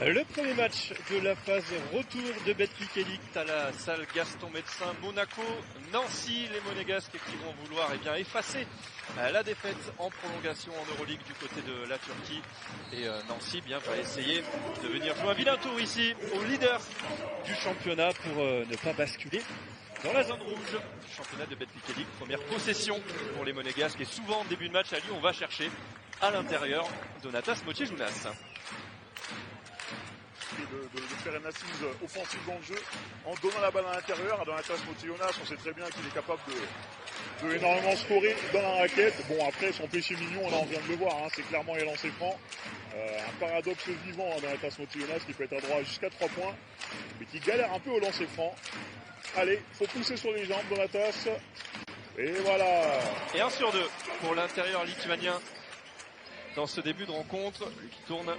Le premier match de la phase retour de Betclic Elite à la salle Gaston Médecin Monaco. Nancy, les Monégasques qui vont vouloir effacer la défaite en prolongation en Euroleague du côté de la Turquie. Et Nancy va essayer de venir jouer un vilain tour ici au leader du championnat pour ne pas basculer dans la zone rouge du championnat de Betclic Elite. Première possession pour les Monégasques et souvent début de match à Lyon on va chercher à l'intérieur Donatas Motiejunas. De faire une assise offensive dans le jeu en donnant la balle à l'intérieur à Donatas Motiejunas. On sait très bien qu'il est capable de énormément scorer dans la raquette. Bon, après son péché mignon, là on vient de le voir, c'est clairement les lancers francs. Un paradoxe vivant Donatas Motiejunas qui peut être à droit jusqu'à 3 points mais qui galère un peu au lancer franc. Allez, faut pousser sur les jambes Donatas et voilà. Et 1 sur 2 pour l'intérieur lituanien dans ce début de rencontre, lui qui tourne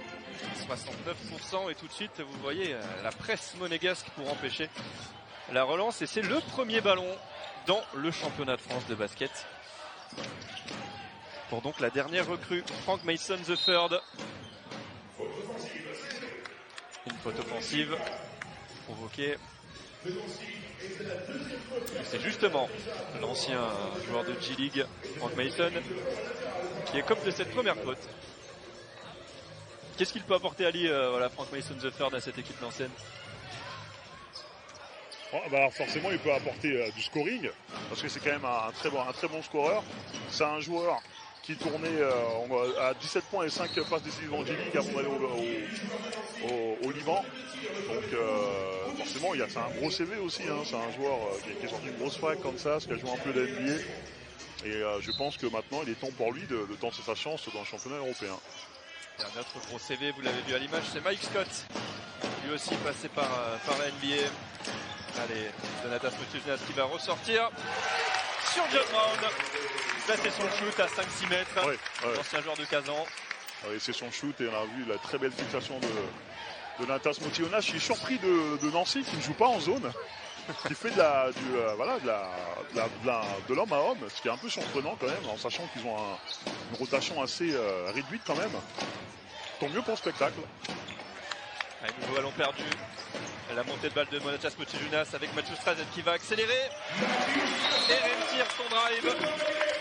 69%. Et tout de suite vous voyez la presse monégasque pour empêcher la relance, et c'est le premier ballon dans le championnat de France de basket pour donc la dernière recrue, Frank Mason III. Une faute offensive provoquée. C'est justement l'ancien joueur de G-League, Frank Mason, qui est comme de cette première faute. Qu'est-ce qu'il peut apporter Ali, Frank Mason III à cette équipe nancéenne? Alors forcément il peut apporter du scoring parce que c'est quand même un très bon scoreur. C'est un joueur qui tournait à 17 points et 5 passes décisives en G-League avant d'aller au Liban. Donc forcément c'est un gros CV aussi, c'est un joueur qui est sorti d'une grosse fac comme ça, qui a joué un peu de NBA. Et je pense que maintenant il est temps pour lui de tenter sa chance dans le championnat européen. Et un autre gros CV, vous l'avez vu à l'image, c'est Mike Scott, lui aussi passé par la NBA. Allez, Donatas Motiejunas qui va ressortir sur John Brown. Là c'est son shoot à 5-6 mètres, l'ancien joueur de Kazan. Oui, c'est son shoot et on a vu la très belle fixation de Donatas Motiejunas. Je suis surpris de Nancy qui ne joue pas en zone, qui fait de l'homme à homme, ce qui est un peu surprenant quand même, en sachant qu'ils ont une rotation assez réduite quand même. Tant mieux pour le spectacle. Allez, nouveau ballon perdu. La montée de balle de Donatas Motiejunas avec Mathieu Strazen qui va accélérer. Et réussir son drive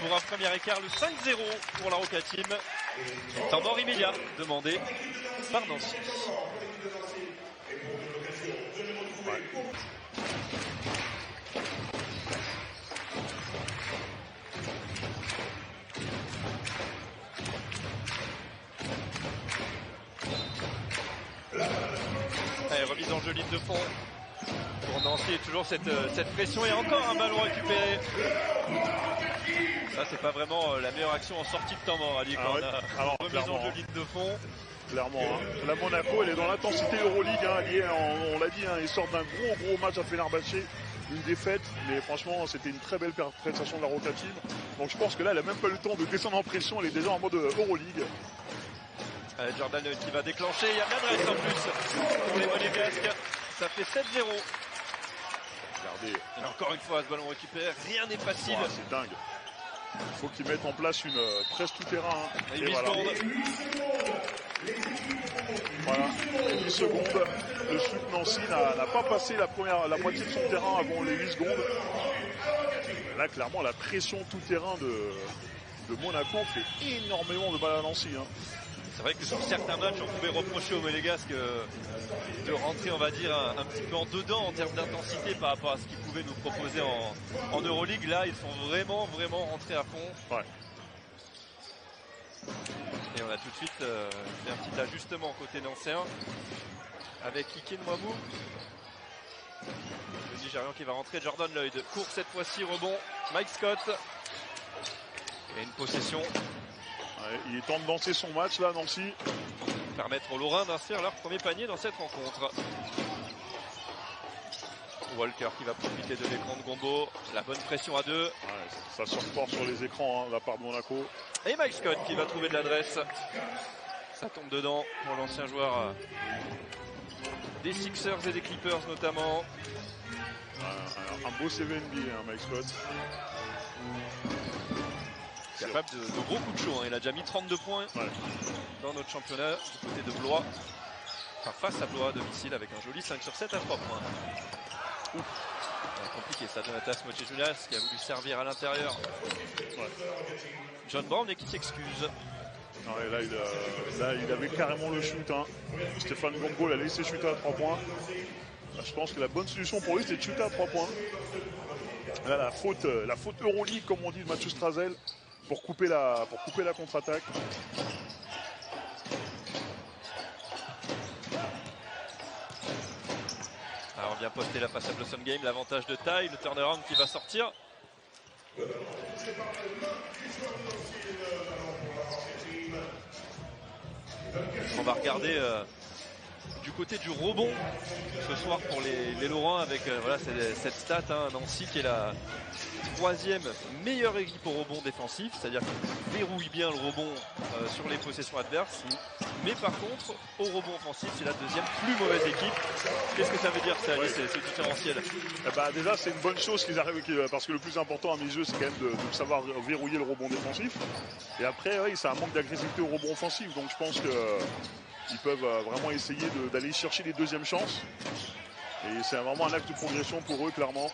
pour un premier écart, le 5-0 pour la Roca Team. Temps mort immédiat demandé par Nancy. Allez, remise en jeu, ligne de fond pour Nancy, et toujours cette pression et encore un ballon récupéré. Ça c'est pas vraiment la meilleure action en sortie de temps mort, Ali, quand on a remise en jeu, ligne de fond. Clairement, la Monaco elle est dans l'intensité Euroleague, on l'a dit, ils sortent d'un gros match à Fenerbahçe, une défaite, mais franchement c'était une très belle prestation de la Roca Team. Donc je pense que là elle a même pas eu le temps de descendre en pression, elle est déjà en mode Euroleague. Jordan qui va déclencher, il y a l'adresse en plus pour les Monégasques, ça fait 7-0. Regardez. Et encore une fois ce ballon récupéré, rien n'est facile. C'est dingue. Il faut qu'ils mettent en place une presse tout-terrain. Et voilà. Voilà, 10 secondes. Le shoot Nancy n'a pas passé la moitié de son terrain avant les 8 secondes. Là, clairement, la pression tout-terrain de Monaco fait énormément de mal à Nancy. C'est vrai que sur certains matchs, on pouvait reprocher aux Monégasques de rentrer, on va dire, un petit peu en dedans en termes d'intensité par rapport à ce qu'ils pouvaient nous proposer en Euroleague. Là, ils sont vraiment rentrés à fond. Ouais. Et on a tout de suite fait un petit ajustement côté nancéen avec Ike Nwamou, le Nigérian qui va rentrer. Jordan Lloyd court cette fois-ci, rebond Mike Scott et une possession. Ouais, il est temps de lancer son match là, Nancy. Permettre aux Lorrains d'inscrire leur premier panier dans cette rencontre. Walker qui va profiter de l'écran de Gombo. La bonne pression à 2. Ouais, ça sort fort sur les écrans de la part de Monaco. Et Mike Scott qui va trouver de l'adresse. Ça tombe dedans pour l'ancien joueur des Sixers et des Clippers notamment. Un beau CV NBA, Mike Scott. Capable de gros coups de chaud. Il a déjà mis 32 points dans notre championnat du côté de Blois. Enfin, face à Blois à domicile avec un joli 5 sur 7 à 3 points. Ouf. Compliqué ça, Donatas Mocejoulas qui a voulu servir à l'intérieur. Ouais. John Brown et qui s'excuse. Ouais, là, il avait carrément le shoot. Hein. Stéphane Gombo l'a laissé shooter à 3 points. Là, je pense que la bonne solution pour lui, c'était de shooter à 3 points. Là, la faute Euroleague, comme on dit, de Mathieu Strazel, pour couper la contre-attaque. Alors, on vient poster la passe à Blossom Game, l'avantage de taille, le turnaround qui va sortir. On va regarder du côté du rebond ce soir pour les Lorrains avec voilà, cette stat, hein, Nancy qui est la 3e meilleure équipe au rebond défensif, c'est-à-dire qu'ils verrouillent bien le rebond sur les possessions adverses. Mais par contre, au rebond offensif, c'est la 2e plus mauvaise équipe. Qu'est-ce que ça veut dire ça, Ali, ce différentiel? Déjà, c'est une bonne chose qu'ils arrivent, parce que le plus important à mes yeux, c'est quand même de savoir verrouiller le rebond défensif. Et après, oui, c'est un manque d'agressivité au rebond offensif. Donc je pense qu'ils peuvent vraiment essayer d'aller chercher les 2e chances. Et c'est vraiment un acte de progression pour eux, clairement.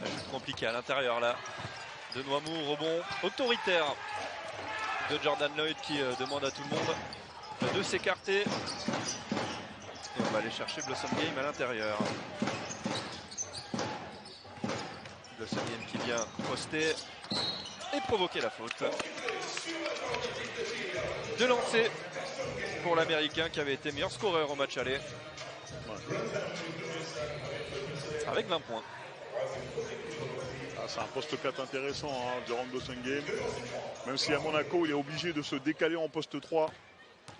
C'est compliqué à l'intérieur, là. De Noamou, rebond autoritaire de Jordan Lloyd qui demande à tout le monde de s'écarter. Et on va aller chercher Blossom Game à l'intérieur. Blossom Game qui vient poster et provoquer la faute. De lancer pour l'Américain qui avait été meilleur scoreur au match aller. Ouais. Avec 20 points. C'est un poste 4 intéressant hein, durant le Blossom Game. Même si à Monaco, il est obligé de se décaler en poste 3.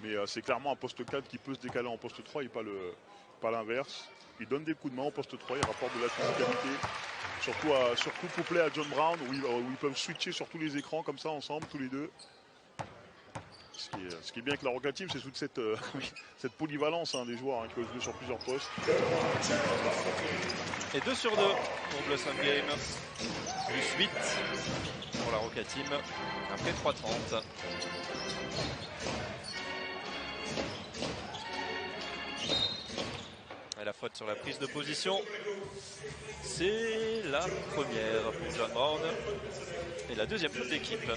Mais c'est clairement un poste 4 qui peut se décaler en poste 3 et pas l'inverse. Il donne des coups de main en poste 3, il rapporte de la physicalité. Surtout couplé à John Brown où ils peuvent switcher sur tous les écrans comme ça ensemble, tous les deux. Ce qui est bien avec la Roca Team, c'est toute cette polyvalence hein, des joueurs hein, qui peuvent jouer sur plusieurs postes. Et 2 sur 2 pour Blossom Game. Plus 8 pour la Roca Team. Après 3:30. Et la faute sur la prise de position. C'est la première pour John Brown. Et la 2e faute d'équipe.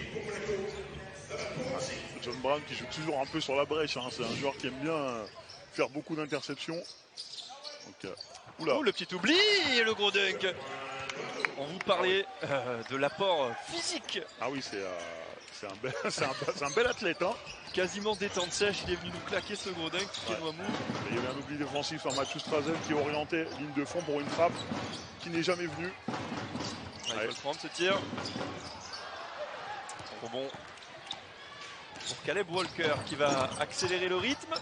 John Brown qui joue toujours un peu sur la brèche. Hein. C'est un joueur qui aime bien faire beaucoup d'interceptions. Oh, le petit oubli et le gros dunk. On vous parlait de l'apport physique. Ah oui, c'est un bel athlète. Hein. Quasiment détente sèche, il est venu nous claquer ce gros dunk. Ouais. Il y avait un oubli défensif en Mathieu Strazel qui orientait ligne de fond pour une frappe qui n'est jamais venue. Il faut le prendre ce tir. Rebond pour Caleb Walker qui va accélérer le rythme.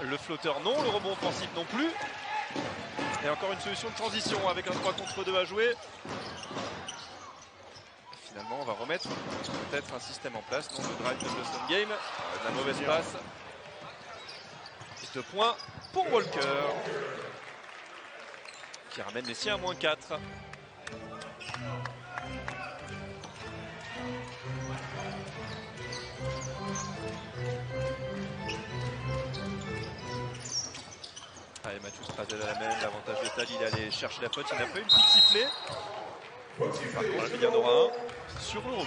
Le flotteur non, le rebond offensif non plus. Et encore une solution de transition avec un 3 contre 2 à jouer. Finalement, on va remettre peut-être un système en place. Non, le drive de Blossom Game. La mauvaise passe. 2 points pour Walker. Qui ramène les siens à -4. Allez, Mathieu Strazel à la main, l'avantage de Tal, il allait chercher la faute, il n'a pas eu le coup de sifflet. Par contre, il y en aura un sur le rebond.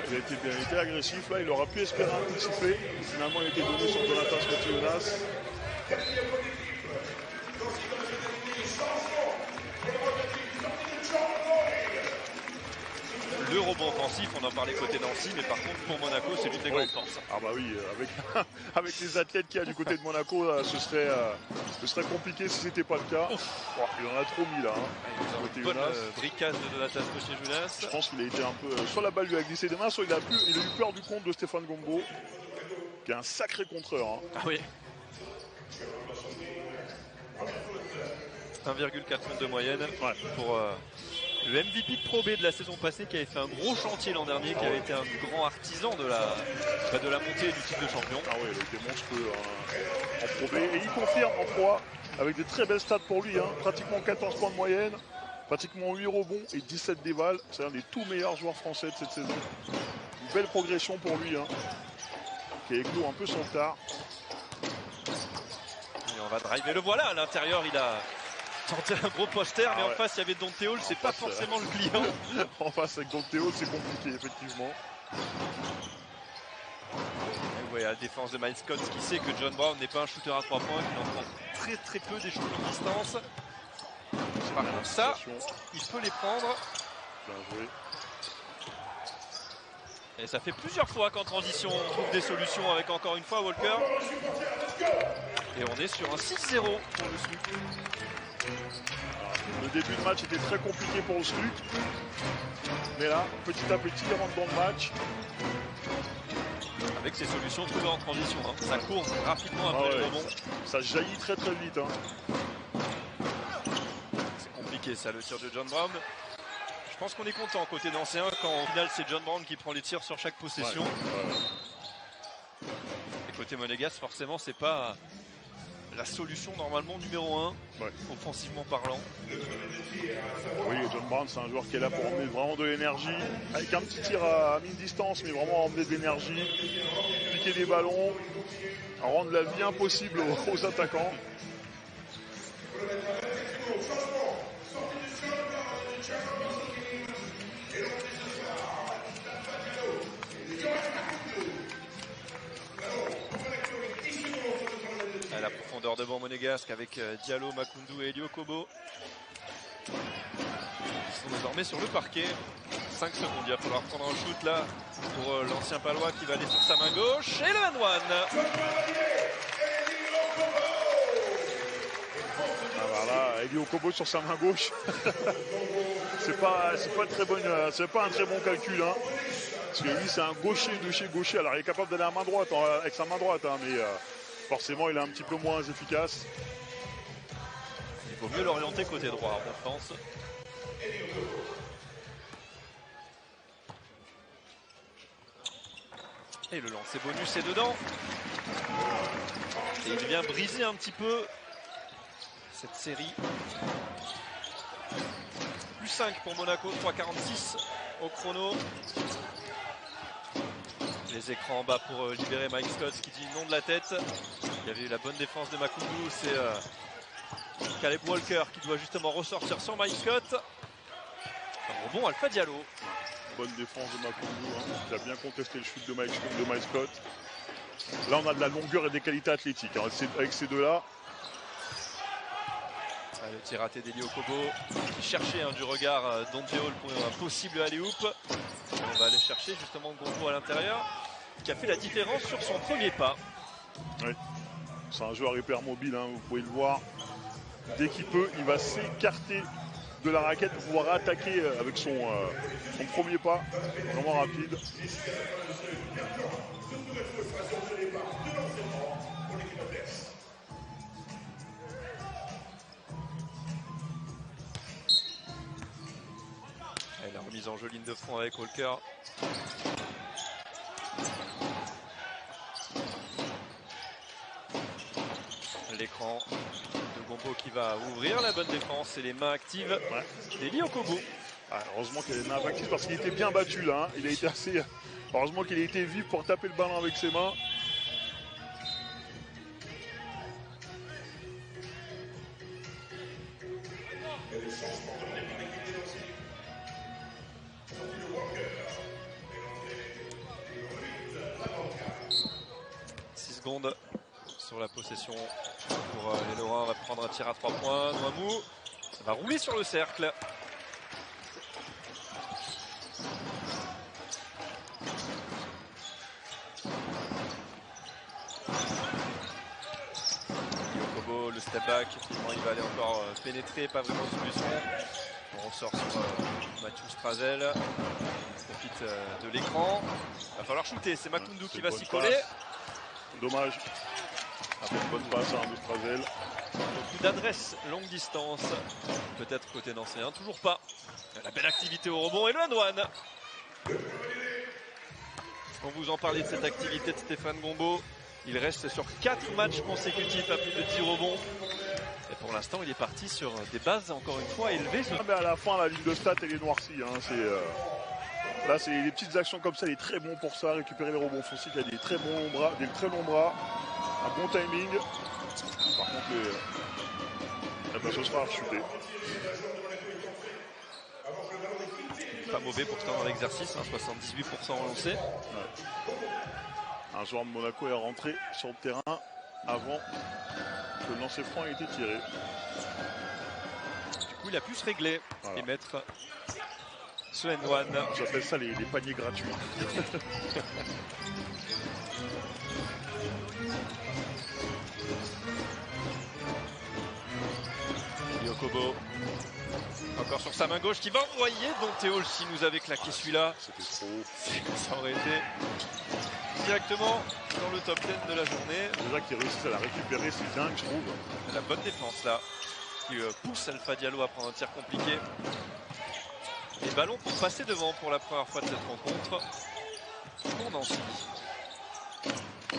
Il a été agressif, là il aura pu espérer un coup de sifflet. Finalement il a été donné sur Donatas Mocejoulas. Le rebond offensif, on en parlait côté Nancy, mais par contre pour Monaco c'est l'une des grandes forces. Ah bah oui, avec les athlètes qu'il y a du côté de Monaco, là, ce serait compliqué si c'était pas le cas. Oh, il en a trop mis là. Hein, une bonne bricasse de Donatas Mocejoulas. Je pense qu'il a été un peu. Soit la balle lui a glissé des mains, soit il a eu peur du compte de Stéphane Gombo, qui est un sacré contreur. Hein. Ah oui. 1,4 de moyenne pour le MVP de Pro B de la saison passée qui avait fait un gros chantier l'an dernier, qui avait été un grand artisan de la montée du titre de champion. Ah oui, il a été monstrueux en Pro B et il confirme en Pro A avec des très belles stats pour lui, hein. Pratiquement 14 points de moyenne, pratiquement 8 rebonds et 17 dévals. C'est un des tout meilleurs joueurs français de cette saison. Une belle progression pour lui, hein, qui a éclos un peu son tard. on va driver. Le voilà à l'intérieur, il a tenté un gros poster, mais en face il y avait Dante Hall, c'est pas forcément le client. En face avec Dante Hall, c'est compliqué effectivement. Et ouais, à la défense de Miles Scott qui sait que John Brown n'est pas un shooter à 3 points, qu'il en prend très peu des shoots de distance. Par contre ça, il peut les prendre. Bien joué. Et ça fait plusieurs fois qu'en transition on trouve des solutions avec encore une fois Walker. Et on est sur un 6-0 pour le SLUC. Le début de match était très compliqué pour le SLUC. Mais là, petit à petit, il rentre dans le match. Avec ses solutions trouvées en transition. Hein. Ça court rapidement après le rebond. Ça jaillit très vite. Hein. C'est compliqué ça, le tir de John Brown. Je pense qu'on est content côté nancéen quand au final c'est John Brown qui prend les tirs sur chaque possession. Et côté monégasque, forcément, c'est pas la solution normalement numéro 1, offensivement parlant. Oui, John Brown, c'est un joueur qui est là pour emmener vraiment de l'énergie, avec un petit tir à mi-distance, mais vraiment emmener de l'énergie, piquer des ballons, rendre la vie impossible aux attaquants. À la profondeur de banc monégasque avec Diallo, Makoundou et Elio Kobo. Ils sont désormais sur le parquet. 5 secondes, il va falloir prendre un shoot là pour l'ancien palois qui va aller sur sa main gauche. Et le 1-1. Voilà, Elio Kobo sur sa main gauche. c'est pas un très bon calcul. Hein. Parce que lui, c'est un gaucher de chez gaucher. Alors, il est capable d'aller à main droite, avec sa main droite. Hein, mais forcément, il est un petit peu moins efficace. Il vaut mieux l'orienter côté droit, on pense. Et le lancer bonus est dedans. Et il vient briser un petit peu cette série. Plus 5 pour Monaco, 3,46 au chrono. Les écrans en bas pour libérer Mike Scott qui dit non de la tête. Il y avait eu la bonne défense de Makoundou. C'est Caleb Walker qui doit justement ressortir sur Mike Scott. Un rebond Alpha Diallo. Bonne défense de Makoundou, hein, qui a bien contesté le shoot de Mike Scott. Là, on a de la longueur et des qualités athlétiques. Hein, avec ces deux-là. Le tir raté d'Elio Kobo qui cherchait du regard Dante Hall pour un possible alley-oop. On va aller chercher justement Gombo à l'intérieur qui a fait la différence sur son premier pas. Oui. C'est un joueur hyper mobile, hein, vous pouvez le voir. Dès qu'il peut, il va s'écarter de la raquette pour pouvoir attaquer avec son premier pas. Vraiment rapide. Et la remise en jeu ligne de front avec Walker. L'écran de Gombo qui va ouvrir la bonne défense et les mains actives d'Elio Kobo. Heureusement qu'il a les mains actives parce qu'il était bien battu là. Hein. Il a été assez. Heureusement qu'il a été vif pour taper le ballon avec ses mains. Secondes sur la possession pour les Lorrains. On va prendre un tir à 3 points. Noamou, ça va rouler sur le cercle. Yokobo, le step back, finalement il va aller encore pénétrer, pas vraiment de solution. On ressort sur Mathieu Strazel. On profite de l'écran. Il va falloir shooter, c'est Makoundou qui va s'y coller. Dommage. Après une bonne passe de Strazel. Beaucoup d'adresse longue distance. Peut-être côté nancéen, toujours pas. La belle activité au rebond et le one. On vous en parlait de cette activité de Stéphane Gombo. Il reste sur 4 matchs consécutifs à plus de 10 rebonds. Et pour l'instant, il est parti sur des bases encore une fois élevées. Mais à la fin, la ligne de stats, elle est noircie. Hein. Là, c'est des petites actions comme ça. Il est très bon pour ça. Récupérer les rebonds offensifs. Il a des très bons bras, des très longs bras. un bon timing. Par contre, ce sera chuté. Pas mauvais pourtant dans l'exercice, hein, 78% relancé. Ouais. Un joueur de Monaco est rentré sur le terrain avant que le lancer franc ait été tiré. Du coup, il a pu se régler et mettre ce N1. J'appelle ça les paniers gratuits. Yokobo. Encore sur sa main gauche qui va envoyer Donteol si nous avait claqué celui-là. C'était trop. Ça aurait été directement dans le top 10 de la journée. Déjà qu'ils réussissent à la récupérer, c'est dingue, je trouve. La bonne défense là, qui pousse Alpha Diallo à prendre un tir compliqué. Les ballons pour passer devant pour la première fois de cette rencontre. Pour Nancy.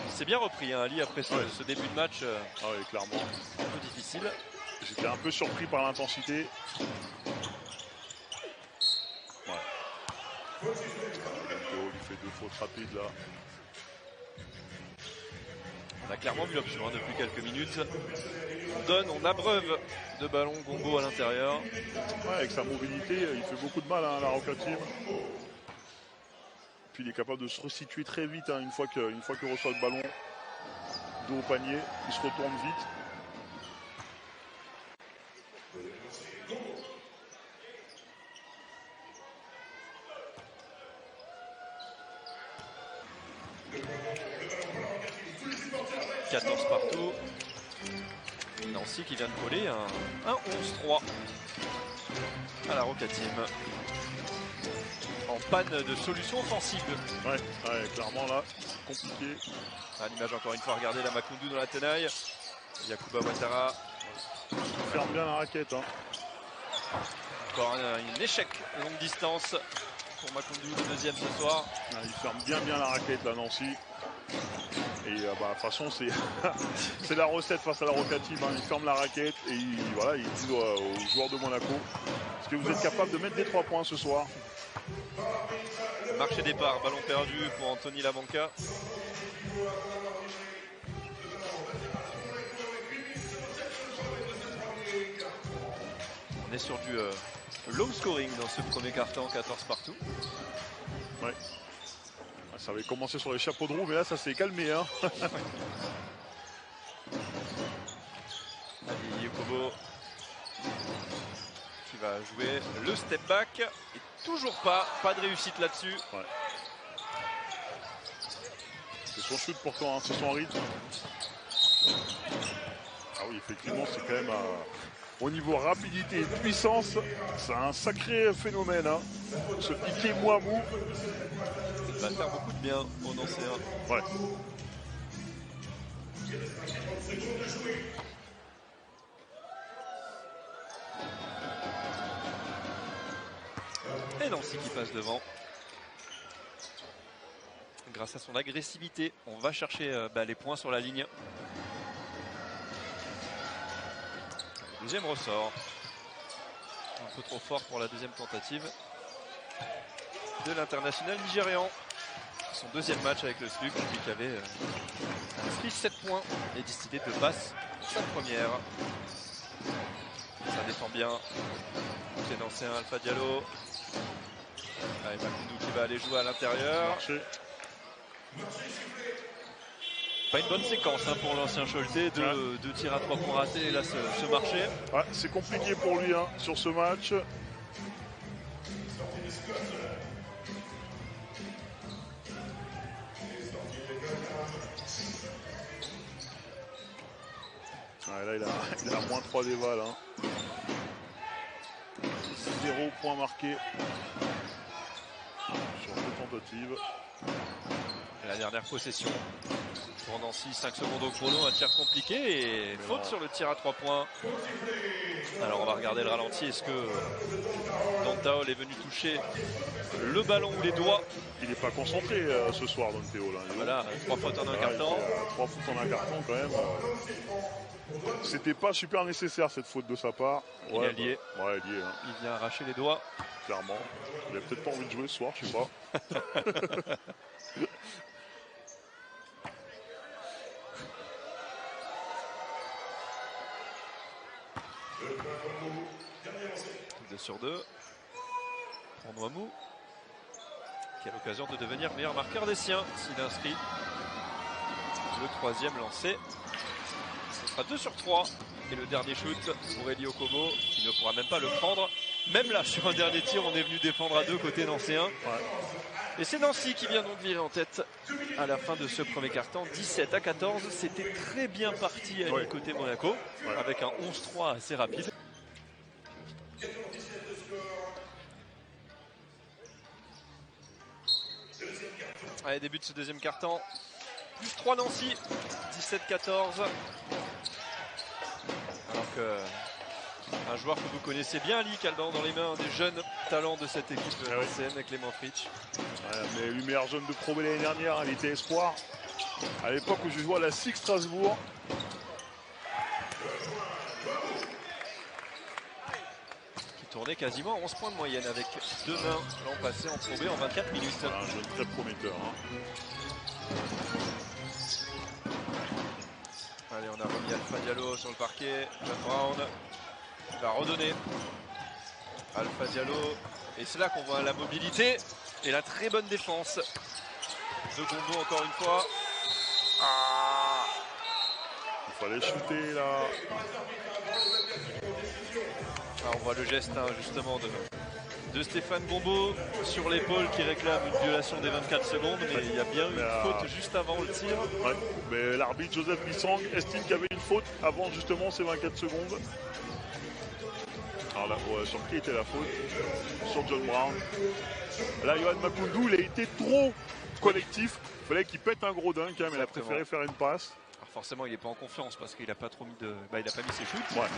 C'est bien repris, hein, Ali, après ce début de match. Ah oui, clairement. Un peu difficile. J'étais un peu surpris par l'intensité. Ouais. Il fait 2 fautes rapides là. On a clairement vu l'option depuis quelques minutes. On abreuve de ballon Gombo à l'intérieur. Ouais, avec sa mobilité, il fait beaucoup de mal à la Roca Team. Puis il est capable de se resituer très vite hein, une fois qu'il reçoit le ballon dos au panier, il se retourne vite. Partout. Nancy qui vient de coller un 11-3 à la Roca Team. En panne de solution offensive. Ouais, clairement là, compliqué. À l'image encore une fois, regardez la Makoundou dans la tenaille. Yakuba Ouattara. Il ferme bien la raquette. Hein. Encore un échec longue distance pour Makoundou, le deuxième ce soir. Ouais, il ferme bien la raquette là, Nancy. Et de toute façon, c'est la recette face à la Roca Team. Hein. Il ferme la raquette et il dit aux joueurs de Monaco, est-ce que vous êtes capable de mettre des 3 points ce soir? Marché départ, ballon perdu pour Anthony Labanca. On est sur du low scoring dans ce premier quart-temps, 14 partout. Ouais. Ça avait commencé sur les chapeaux de roue, mais là ça s'est calmé. Hein. Ali Yokobo qui va jouer le step back. Et toujours pas de réussite là-dessus. Ouais. C'est son shoot pourtant, hein, c'est son rythme. Ah oui, effectivement, c'est quand même au niveau rapidité et puissance, c'est un sacré phénomène. Hein. Ce piqué Mouamou. Ça va faire beaucoup de bien au Nancéen. Ouais. Et Nancy qui passe devant. Grâce à son agressivité, on va chercher les points sur la ligne. Deuxième ressort. Un peu trop fort pour la deuxième tentative de l'international nigérian. Son deuxième match avec le SLUC, lui qui avait inscrit 7 points et distillé de passe sa première. Ça défend bien. C'est lancé un Alpha Diallo. Allez, Makoundou qui va aller jouer à l'intérieur. Pas une bonne séquence hein, pour l'ancien Choletais, deux tirs à 3 points ratés et là ce marché. Ouais, c'est compliqué pour lui hein, sur ce match. Ouais, là il a moins 3 déval. Hein. 0 point marqué sur 2 tentatives. Et la dernière possession pour Nancy, 5 secondes au chrono, un tir compliqué et faute sur le tir à 3 points. Alors on va regarder le ralenti. Est-ce que Donteol est venu toucher le ballon ou les doigts? Il n'est pas concentré ce soir, Donteol. Hein. Voilà, 3 fautes en un carton. 3 fautes en un carton quand même. C'était pas super nécessaire cette faute de sa part. Il est lié. Ouais, lié. Hein. Il vient arracher les doigts. Clairement. Il a peut-être pas envie de jouer ce soir, je sais pas. 2 sur 2 pour Noamou, qui a l'occasion de devenir meilleur marqueur des siens s'il inscrit le 3e lancé. Ce sera 2 sur 3. Et le dernier shoot pour Eli Okobo, qui ne pourra même pas le prendre. Même là, sur un dernier tir, on est venu défendre à 2 côté nancéen. Ouais. Et c'est Nancy qui vient donc virer en tête à la fin de ce premier quart-temps. 17-14, c'était très bien parti à côté Monaco, avec un 11-3 assez rapide. Allez, début de ce deuxième quart-temps. Plus 3 Nancy, 17-14. Alors que un joueur que vous connaissez bien, Ali, qui a le ballon dans les mains, un des jeunes talents de cette équipe LCN avec Clément Fritsch. Mais lui, meilleure jeune de Pro B l'année dernière, il était espoir. À l'époque où je jouais à la SIG Strasbourg. Qui tournait quasiment à 11 points de moyenne avec 2 mains l'an passé en Pro B en 24 minutes. Un jeune très prometteur. Allez, on a remis Alpha Diallo sur le parquet. John Brown va redonner. Alpha Diallo. Et c'est là qu'on voit la mobilité et la très bonne défense de Gombo encore une fois. Ah, il fallait shooter là. Ah, on voit le geste justement de Stéphane Gombo sur l'épaule qui réclame une violation des 24 secondes, mais il y a bien une faute juste avant le tir. Ouais, mais l'arbitre Joseph Bissang estime qu'il y avait une faute avant justement ces 24 secondes. Alors là, sur qui était la faute? Sur John Brown. Là, Yohan Makoundou, il a été trop collectif. Il fallait qu'il pète un gros dunk, mais il a préféré faire une passe. Alors forcément, il n'est pas en confiance parce qu'il n'a pas trop mis de. Il n'a pas mis ses shoots. Ouais.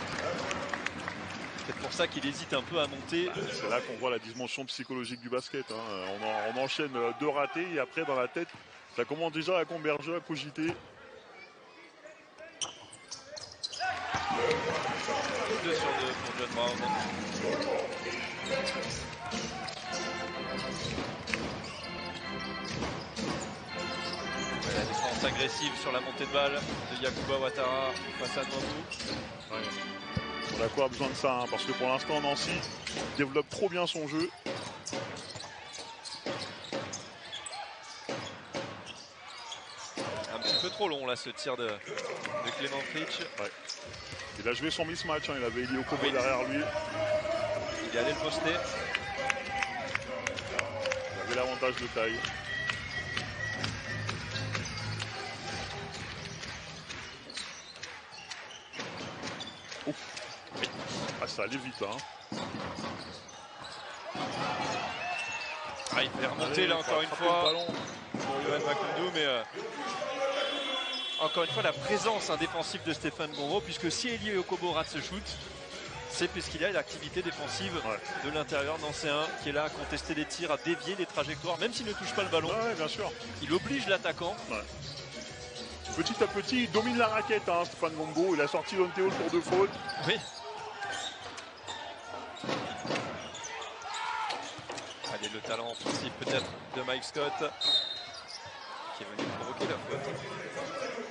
C'est pour ça qu'il hésite un peu à monter. C'est là qu'on voit la dimension psychologique du basket. On enchaîne 2 ratés et après, dans la tête, ça commence déjà à converger, à cogiter. 2 sur 2 pour John Brown. La défense agressive sur la montée de balle de Yacouba Ouattara face à Noamou. Monaco a besoin de ça, parce que pour l'instant, Nancy développe trop bien son jeu. Un petit peu trop long là ce tir de Clément Fritsch. Ouais. Il a joué son mismatch, il avait Eli Okobo derrière lui. Il est allé le poster. Il avait l'avantage de taille. Ouf. Ah, ça allait vite Ah, il fait remonter là encore une fois pour Yohan Makoundou, mais encore une fois la présence défensive de Stéphane Gombo, puisque si Eli Okobo rate ce shoot, c'est puisqu'il y a l'activité défensive de l'intérieur nancéen qui est là à contester des tirs, à dévier les trajectoires, même s'il ne touche pas le ballon. Ouais, bien sûr. Il oblige l'attaquant. Ouais. Petit à petit, il domine la raquette, Stéphane Gombo. Il a sorti Dante Hall pour 2 fautes. Oui. Allez, le talent offensif peut-être de Mike Scott qui est venu provoquer la faute.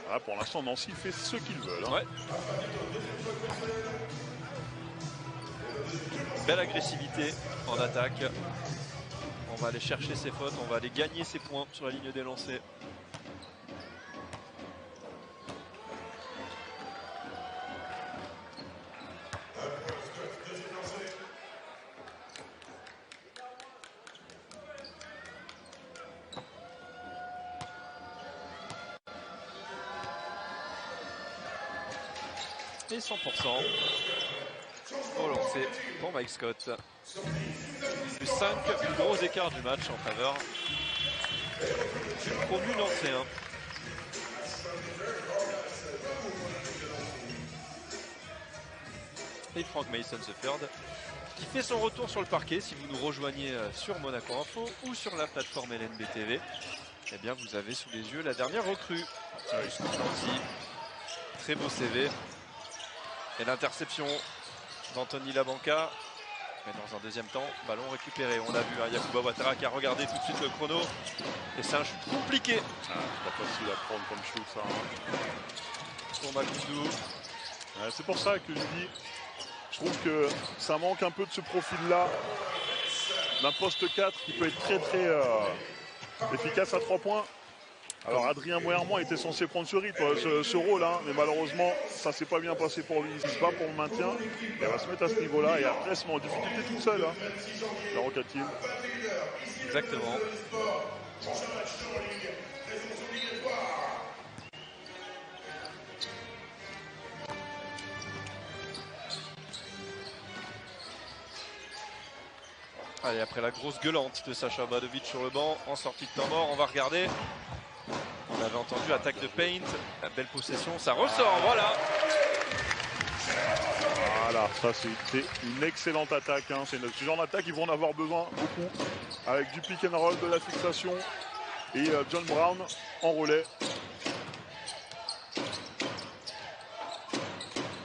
Ah, pour l'instant, Nancy fait ce qu'ils veulent. Ouais. Belle agressivité en attaque. On va aller chercher ses fautes, on va aller gagner ses points sur la ligne des lancers. Et 100% au lancer pour Mike Scott. Plus 5, plus gros écart du match en faveur du promu nancéen. Et Frank Mason Third qui fait son retour sur le parquet. Si vous nous rejoignez sur Monaco Info ou sur la plateforme LNB TV, eh bien vous avez sous les yeux la dernière recrue. Très beau CV. Et l'interception d'Anthony Labanca. Mais dans un deuxième temps, ballon récupéré. On a vu Yacouba Ouattara qui a regardé tout de suite le chrono. Et c'est un shoot compliqué. Ah, c'est pas facile à prendre comme shoot ça. Pour Makoundou. C'est pour ça que je dis, Je trouve que ça manque un peu de ce profil-là, d'un poste 4 qui peut être très efficace à 3 points. Alors Adrien Moerman était censé prendre ce rythme, ce rôle, hein, mais malheureusement ça s'est pas bien passé pour lui. Il se bat pour le maintien, et elle va se mettre à ce niveau-là et après elle se met en difficulté toute seule, hein, la Rocket Team. Exactement. Allez, après la grosse gueulante de Sacha Obradovic sur le banc, en sortie de temps mort, on va regarder. On avait entendu attaque de Paint, la belle possession, ça ressort, voilà. Voilà, ça c'était une excellente attaque, hein. C'est ce genre d'attaque, ils vont en avoir besoin beaucoup, avec du pick and roll, de la fixation, et John Brown en relais.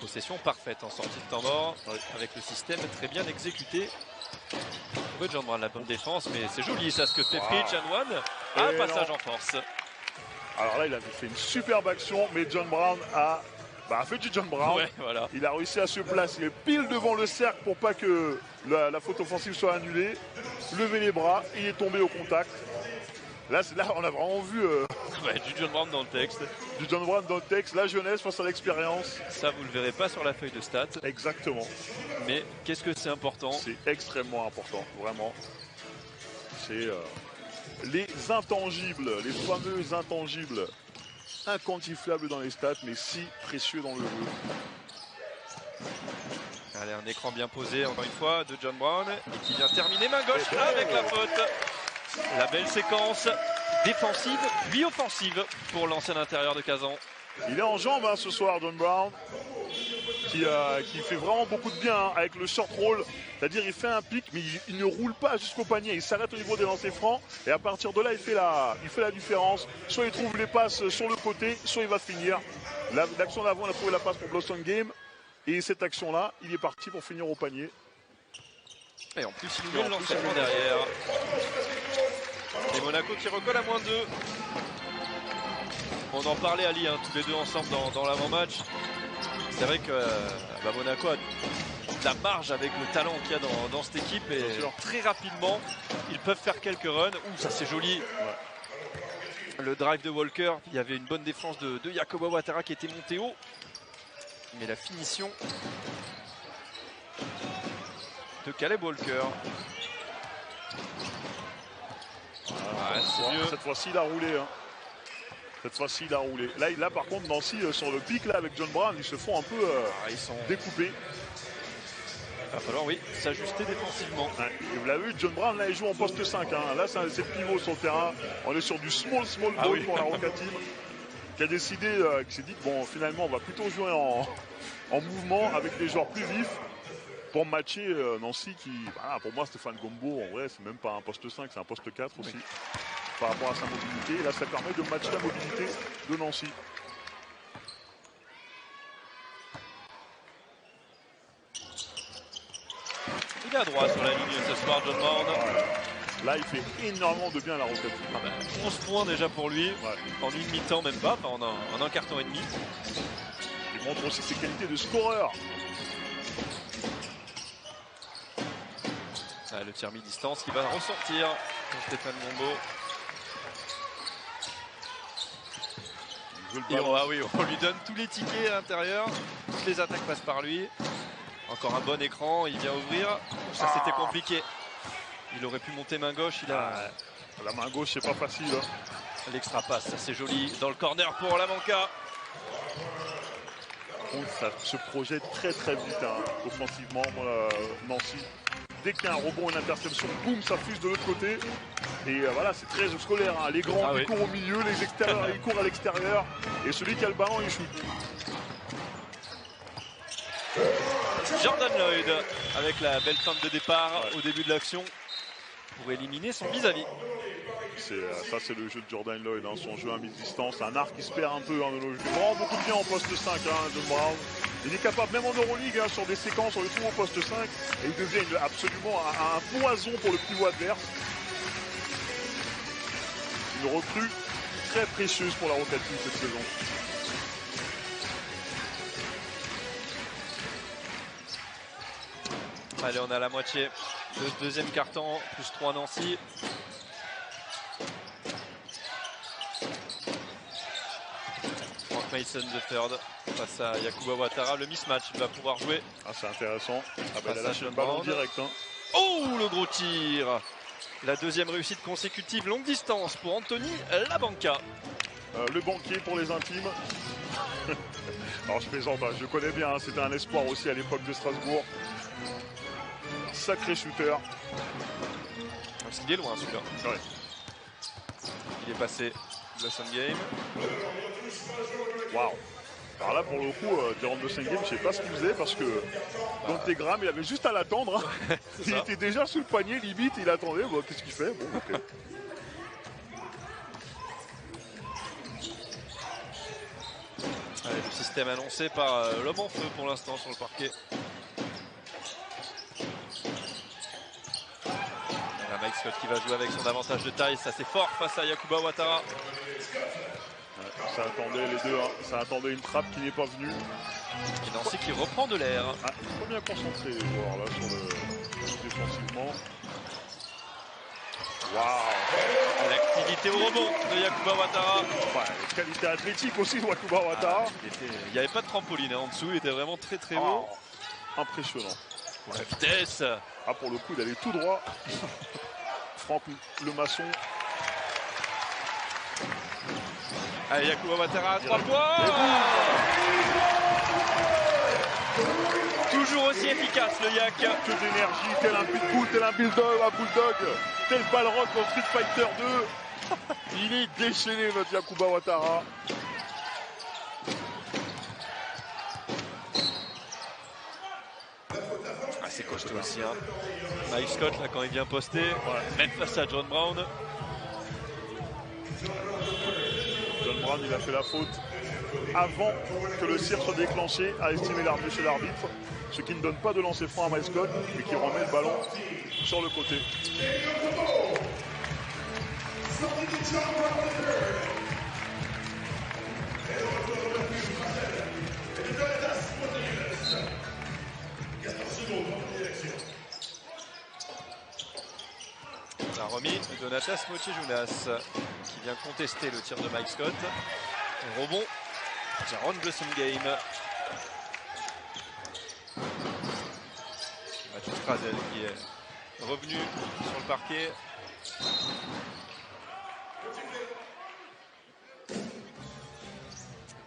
Possession parfaite en sortie de temps mort, avec le système très bien exécuté. John Brown, la bonne défense, mais c'est joli ça ce que fait Fritz Anwan. Un passage en force. Alors là, il avait fait une superbe action, mais John Brown a fait du John Brown. Ouais, voilà. Il a réussi à se placer pile devant le cercle pour pas que la faute offensive soit annulée. Lever les bras, il est tombé au contact. Là, on a vraiment vu du John Brown dans le texte. Du John Brown dans le texte, la jeunesse face à l'expérience. Ça, vous le verrez pas sur la feuille de stats. Exactement. Mais qu'est-ce que c'est important? C'est extrêmement important, vraiment. C'est les intangibles, les fameux intangibles, inquantifiables dans les stats, mais si précieux dans le jeu. Allez, un écran bien posé, encore une fois, de John Brown, et qui vient terminer main gauche avec la faute. La belle séquence défensive, puis offensive pour l'ancien intérieur de Kazan. Il est en jambes ce soir, John Brown, qui fait vraiment beaucoup de bien hein, avec le short roll. C'est-à-dire il fait un pic, mais il ne roule pas jusqu'au panier. Il s'arrête au niveau des lancers francs. Et à partir de là, il fait la différence. Soit il trouve les passes sur le côté, soit il va finir. L'action d'avant, il a trouvé la passe pour Blossom Game. Et cette action-là, il est parti pour finir au panier. Et en plus, il nous met le lancement derrière. Et Monaco qui recolle à -2. On en parlait, Ali, hein, tous les deux ensemble dans l'avant-match. C'est vrai que Monaco a de la marge avec le talent qu'il y a dans cette équipe. Et très rapidement, ils peuvent faire quelques runs. Ouh, ça c'est joli. Ouais. Le drive de Walker, il y avait une bonne défense de Jacobo Ouattara qui était monté haut. Mais la finition de Caleb Walker. C'est mieux. Cette fois-ci, il a roulé. Hein. Cette fois-ci, il a roulé. Là, par contre, Nancy, sur le pic, là, avec John Brown, ils se font un peu ils sont découpés. Il va falloir, oui, s'ajuster défensivement. Ouais. Et vous l'avez vu, John Brown, là, il joue en poste 5. Hein. Là, c'est le pivot sur le terrain. On est sur du small ball pour la Rocket Team. Qui a décidé, qui s'est dit que bon, finalement, on va plutôt jouer en mouvement avec des joueurs plus vifs pour matcher Nancy qui, voilà, pour moi, Stéphane Gombo, en vrai, c'est même pas un poste 5, c'est un poste 4 aussi, par rapport à sa mobilité. Et là, ça permet de matcher la mobilité de Nancy. Il est à droite sur la ligne ce soir, John Brown. Ouais. Là, il fait énormément de bien à la Rocket Team. 11 points déjà pour lui, en une mi-temps même pas, en un quart-temps et demi. Il montre aussi ses qualités de scoreur. Le tir mi-distance qui va ressortir pour Stéphane Gombo. On lui donne tous les tickets à l'intérieur, toutes les attaques passent par lui. Encore un bon écran, il vient ouvrir. Ça c'était compliqué. Il aurait pu monter main gauche, la main gauche c'est pas facile. Hein. L'extra passe, ça c'est joli. Dans le corner pour la Manca. Ça se projette très vite hein, offensivement, Nancy. Dès qu'il y a un rebond, une interception, boum, ça fuse de l'autre côté. Et voilà, c'est très scolaire. Hein. Les grands, ils courent au milieu, les extérieurs, ils courent à l'extérieur. Et celui qui a le ballon, il shoot. Jordan Lloyd avec la belle feinte de départ au début de l'action pour éliminer son vis-à-vis. Ça c'est le jeu de Jordan Lloyd, hein, son jeu à mi-distance, un art qui se perd un peu. Hein, il fait vraiment beaucoup de bien en poste 5, hein, John Brown. Il est capable, même en Euroleague, hein, sur des séquences, on le trouve au poste 5. Et il devient absolument un poison pour le pivot adverse. Une recrue très précieuse pour la Rocket Team cette saison. Allez, on a la moitié de ce deuxième quart-temps, plus 3 Nancy. Frank Mason de third face à Yakuba Ouattara. Le mismatch, il va pouvoir jouer. Ah, c'est intéressant. Ah bah, il a lâché le John ballon Brown. direct. Hein. Oh, le gros tir! La deuxième réussite consécutive, longue distance pour Anthony Labanca. Le banquier pour les intimes. Alors je plaisante, hein, je connais bien, hein, c'était un espoir aussi à l'époque de Strasbourg. Sacré shooter. Il est loin celui-là. Ouais. Il est passé Blossom Game. Waouh. Alors là pour le coup, durant le Blossom Game, je sais pas ce qu'il faisait parce que Dante Graham, il avait juste à l'attendre. Hein. Il était déjà sous le panier, limite, il attendait. Bon, qu'est-ce qu'il fait? Bon, ok. Allez, le système annoncé par l'homme en feu pour l'instant sur le parquet. Là, Mike Scott qui va jouer avec son avantage de taille, ça c'est fort face à Yakuba Ouattara. Ouais, ça attendait les deux, hein. Ça attendait une trappe qui n'est pas venue. Et Nancy qui reprend de l'air. Ah, il faut bien concentrer les joueurs là sur le défensivement. Waouh! L'activité au rebond de Yakuba Ouattara. Ouais, qualité athlétique aussi de Yakuba Ouattara. Il n'y avait pas de trampoline hein, en dessous, il était vraiment très très haut. Impressionnant. Pour la vitesse. Ah, pour le coup, d'aller tout droit. Franck le maçon. Allez, Yakuba Ouattara à 3 points. Toujours aussi efficace le Yak. Que d'énergie, tel un pitbull, tel un bulldog, tel Balrog dans Street Fighter 2. Il est déchaîné notre Yakuba Ouattara. Ah, c'est costaud aussi. Hein. Mike Scott là quand il vient poster, même face à John Brown. John Brown il a fait la faute avant que le tir soit déclenché, a estimé l'arbitre chez l'arbitre, ce qui ne donne pas de lancer franc à Mike Scott et qui remet le ballon sur le côté. On a remis Donatas Mochejunas qui vient contester le tir de Mike Scott. Un rebond, Jaron Blossom Game. Mathieu Strazel qui est revenu sur le parquet.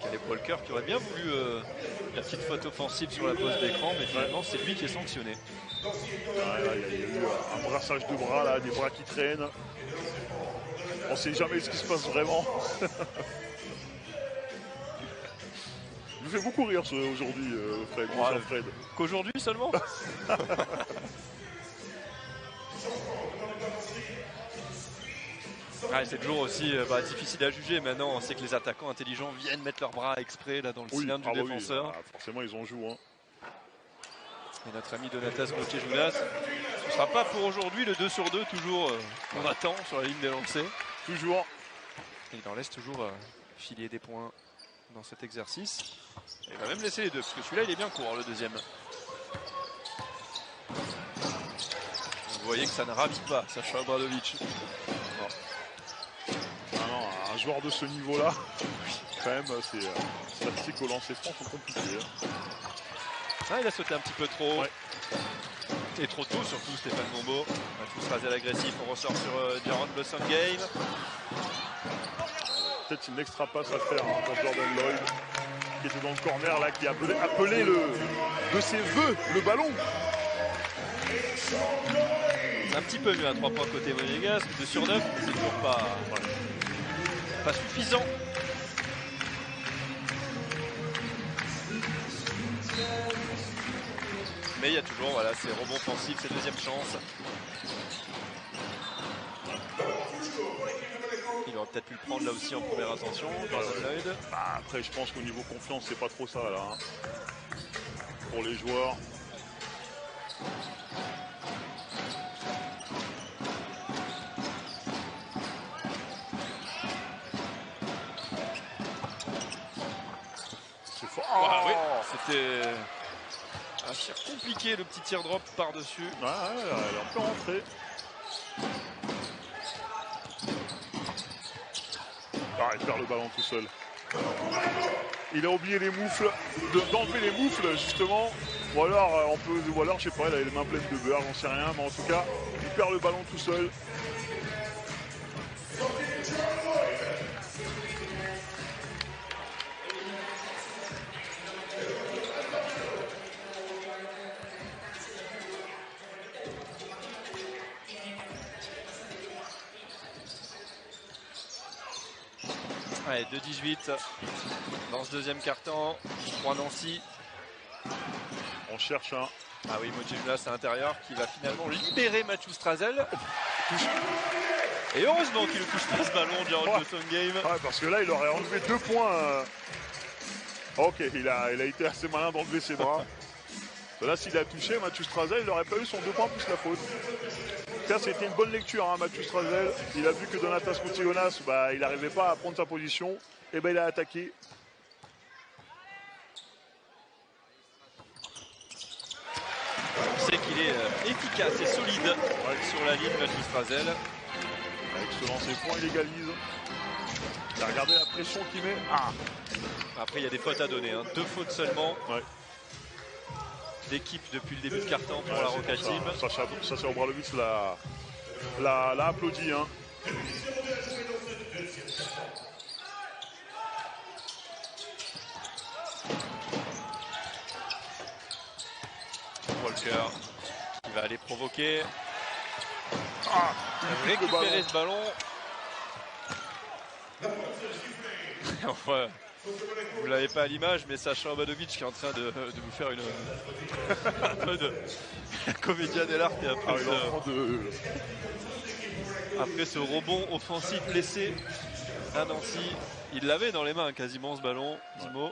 Caleb Walker qui aurait bien voulu la petite faute offensive sur la pose d'écran, mais finalement c'est lui qui est sanctionné. Ah, là, il y a eu un brassage de bras, là, des bras qui traînent. On ne sait jamais ce qui se passe vraiment. Il me fait beaucoup rire aujourd'hui, Fred. Ouais, Fred. Qu'aujourd'hui seulement. C'est toujours aussi difficile à juger. Maintenant, on sait que les attaquants intelligents viennent mettre leurs bras exprès là, dans le cylindre du défenseur. Oui. Forcément, ils en jouent. Hein. Et notre ami Donatas Mochejunas, ce ne sera pas pour aujourd'hui le 2 sur 2, toujours on attend sur la ligne des lancers. Toujours. Et il en laisse toujours filer des points dans cet exercice. Et il va même laisser les deux, parce que celui-là il est bien court, le deuxième. Vous voyez que ça ne ravit pas, Sacha Obradovic. Non, un joueur de ce niveau-là, quand même, ses statistiques au lancer franc sont compliquées. Hein. Ah, il a sauté un petit peu trop. Ouais. Et trop tôt, surtout Stéphane Gombeau. Mathieu Strazel agressif, on ressort sur Jaron Blossom Game. Peut-être une extra passe à faire hein, pour Jordan Lloyd, qui était dans le corner là, qui a appelé de ses voeux le ballon. Un petit peu mieux à 3 points côté Monégasque, 2 sur 9, c'est toujours pas suffisant. Mais il y a toujours ces rebonds offensifs, ces deuxièmes chances. Il aurait peut-être pu le prendre là aussi en première intention, Jordan Lloyd. Après, je pense qu'au niveau confiance, c'est pas trop ça là. Hein. Pour les joueurs. C'est fort. Oui, c'était Un tir compliqué, le petit tir drop par-dessus. Ouais, elle est un peu rentrée. Ah, il perd le ballon tout seul. Il a oublié les moufles, d'enlever les moufles justement. Ou alors, je sais pas, il a les mains pleines de beurre, j'en sais rien. Mais en tout cas, il perd le ballon tout seul. Ouais, 2-18 dans ce deuxième quart-temps. 3 Nancy. On cherche un. Ah oui, Mojiblas à l'intérieur qui va finalement libérer Mathieu Strazel. Et heureusement qu'il ne touche pas ce ballon durant le second game. Ouais, parce que là, il aurait enlevé 2 points. Ok, il a été assez malin d'enlever ses bras. Là, s'il a touché Mathieu Strazel, il n'aurait pas eu son 2 points plus la faute. Ça, c'était une bonne lecture, hein, Mathieu Strazel. Il a vu que Donatas Koutsionas, il n'arrivait pas à prendre sa position. Et il a attaqué. On sait qu'il est efficace et solide sur la ligne, Mathieu Strazel. Avec ce lancer point, il égalise. Il a regardé la pression qu'il met. Après, il y a des fautes à donner. 2 fautes seulement. D'équipe depuis le début de carton pour la Roca Team. Sacha Obradovic l'a applaudi. Hein. Walker qui va aller provoquer. Récupérer ce ballon. Enfin, vous ne l'avez pas à l'image, mais Sacha Obradovic qui est en train de vous faire un peu de comédien dell'arte après ce rebond offensif blessé à Nancy. Il l'avait dans les mains quasiment ce ballon, Dimo.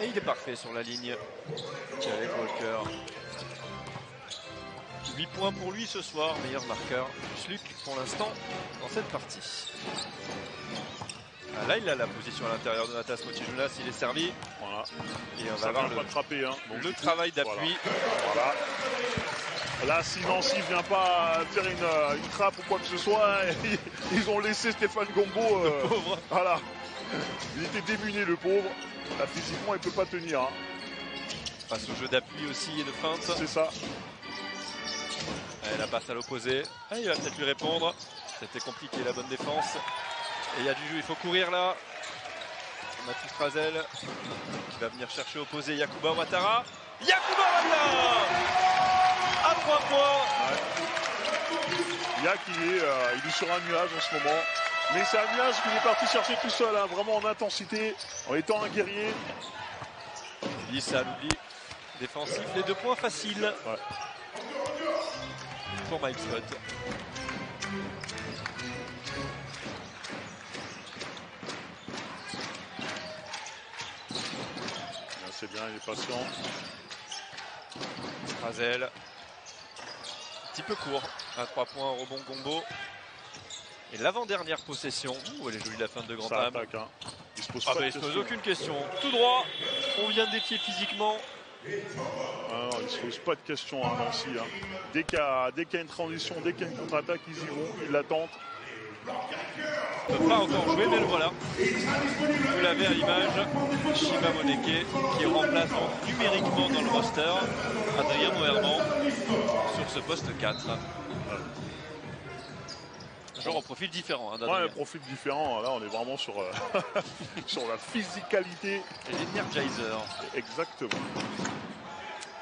Et il est parfait sur la ligne avec Walker. 8 points pour lui ce soir, meilleur marqueur. Luc pour l'instant dans cette partie. Là il a la position à l'intérieur de Donatas Koutsionas, il est servi. Voilà. Et on va avoir le travail d'appui. Voilà. Là, si Nancy ne vient pas faire une trappe ou quoi que ce soit, ils ont laissé Stéphane Gombo. Le pauvre. Voilà. Il était démuni, le pauvre. Là, physiquement, il ne peut pas tenir. Hein. Face au jeu d'appui aussi et de feinte. C'est ça. Allez, la passe à l'opposé. Il va peut-être lui répondre. C'était compliqué la bonne défense. Et il y a du jeu, il faut courir là. Mathieu Strazel qui va venir chercher opposé Yacouba Ouattara. Yacouba Ouattara à 3 points. Yak il est sur un nuage en ce moment. Mais c'est un nuage qu'il est parti chercher tout seul, hein, vraiment en intensité, en étant un guerrier. Il ça l'oubli. Défensif, les 2 points faciles. Pour Mike Scott. C'est bien, il est patient. Strazel. Un petit peu court. À 3 points, rebond Gombo. Et l'avant-dernière possession. Elle est jolie la fin de Grand Am. Hein. Il se pose il se pose aucune question. Tout droit. On vient de défier physiquement. Non, il ne se pose pas de questions à Nancy. Hein. Dès qu'il y a une transition, dès qu'il y a une contre-attaque, ils y vont, ils l'attendent. Il ne peut pas encore jouer, mais le voilà. Vous l'avez à l'image, Shiba Moneke qui remplace numériquement dans le roster Adrien Moerman sur ce poste 4. Genre au profil différent. Un profil différent. Là, on est vraiment sur, sur la physicalité. Et l'Energizer. Exactement.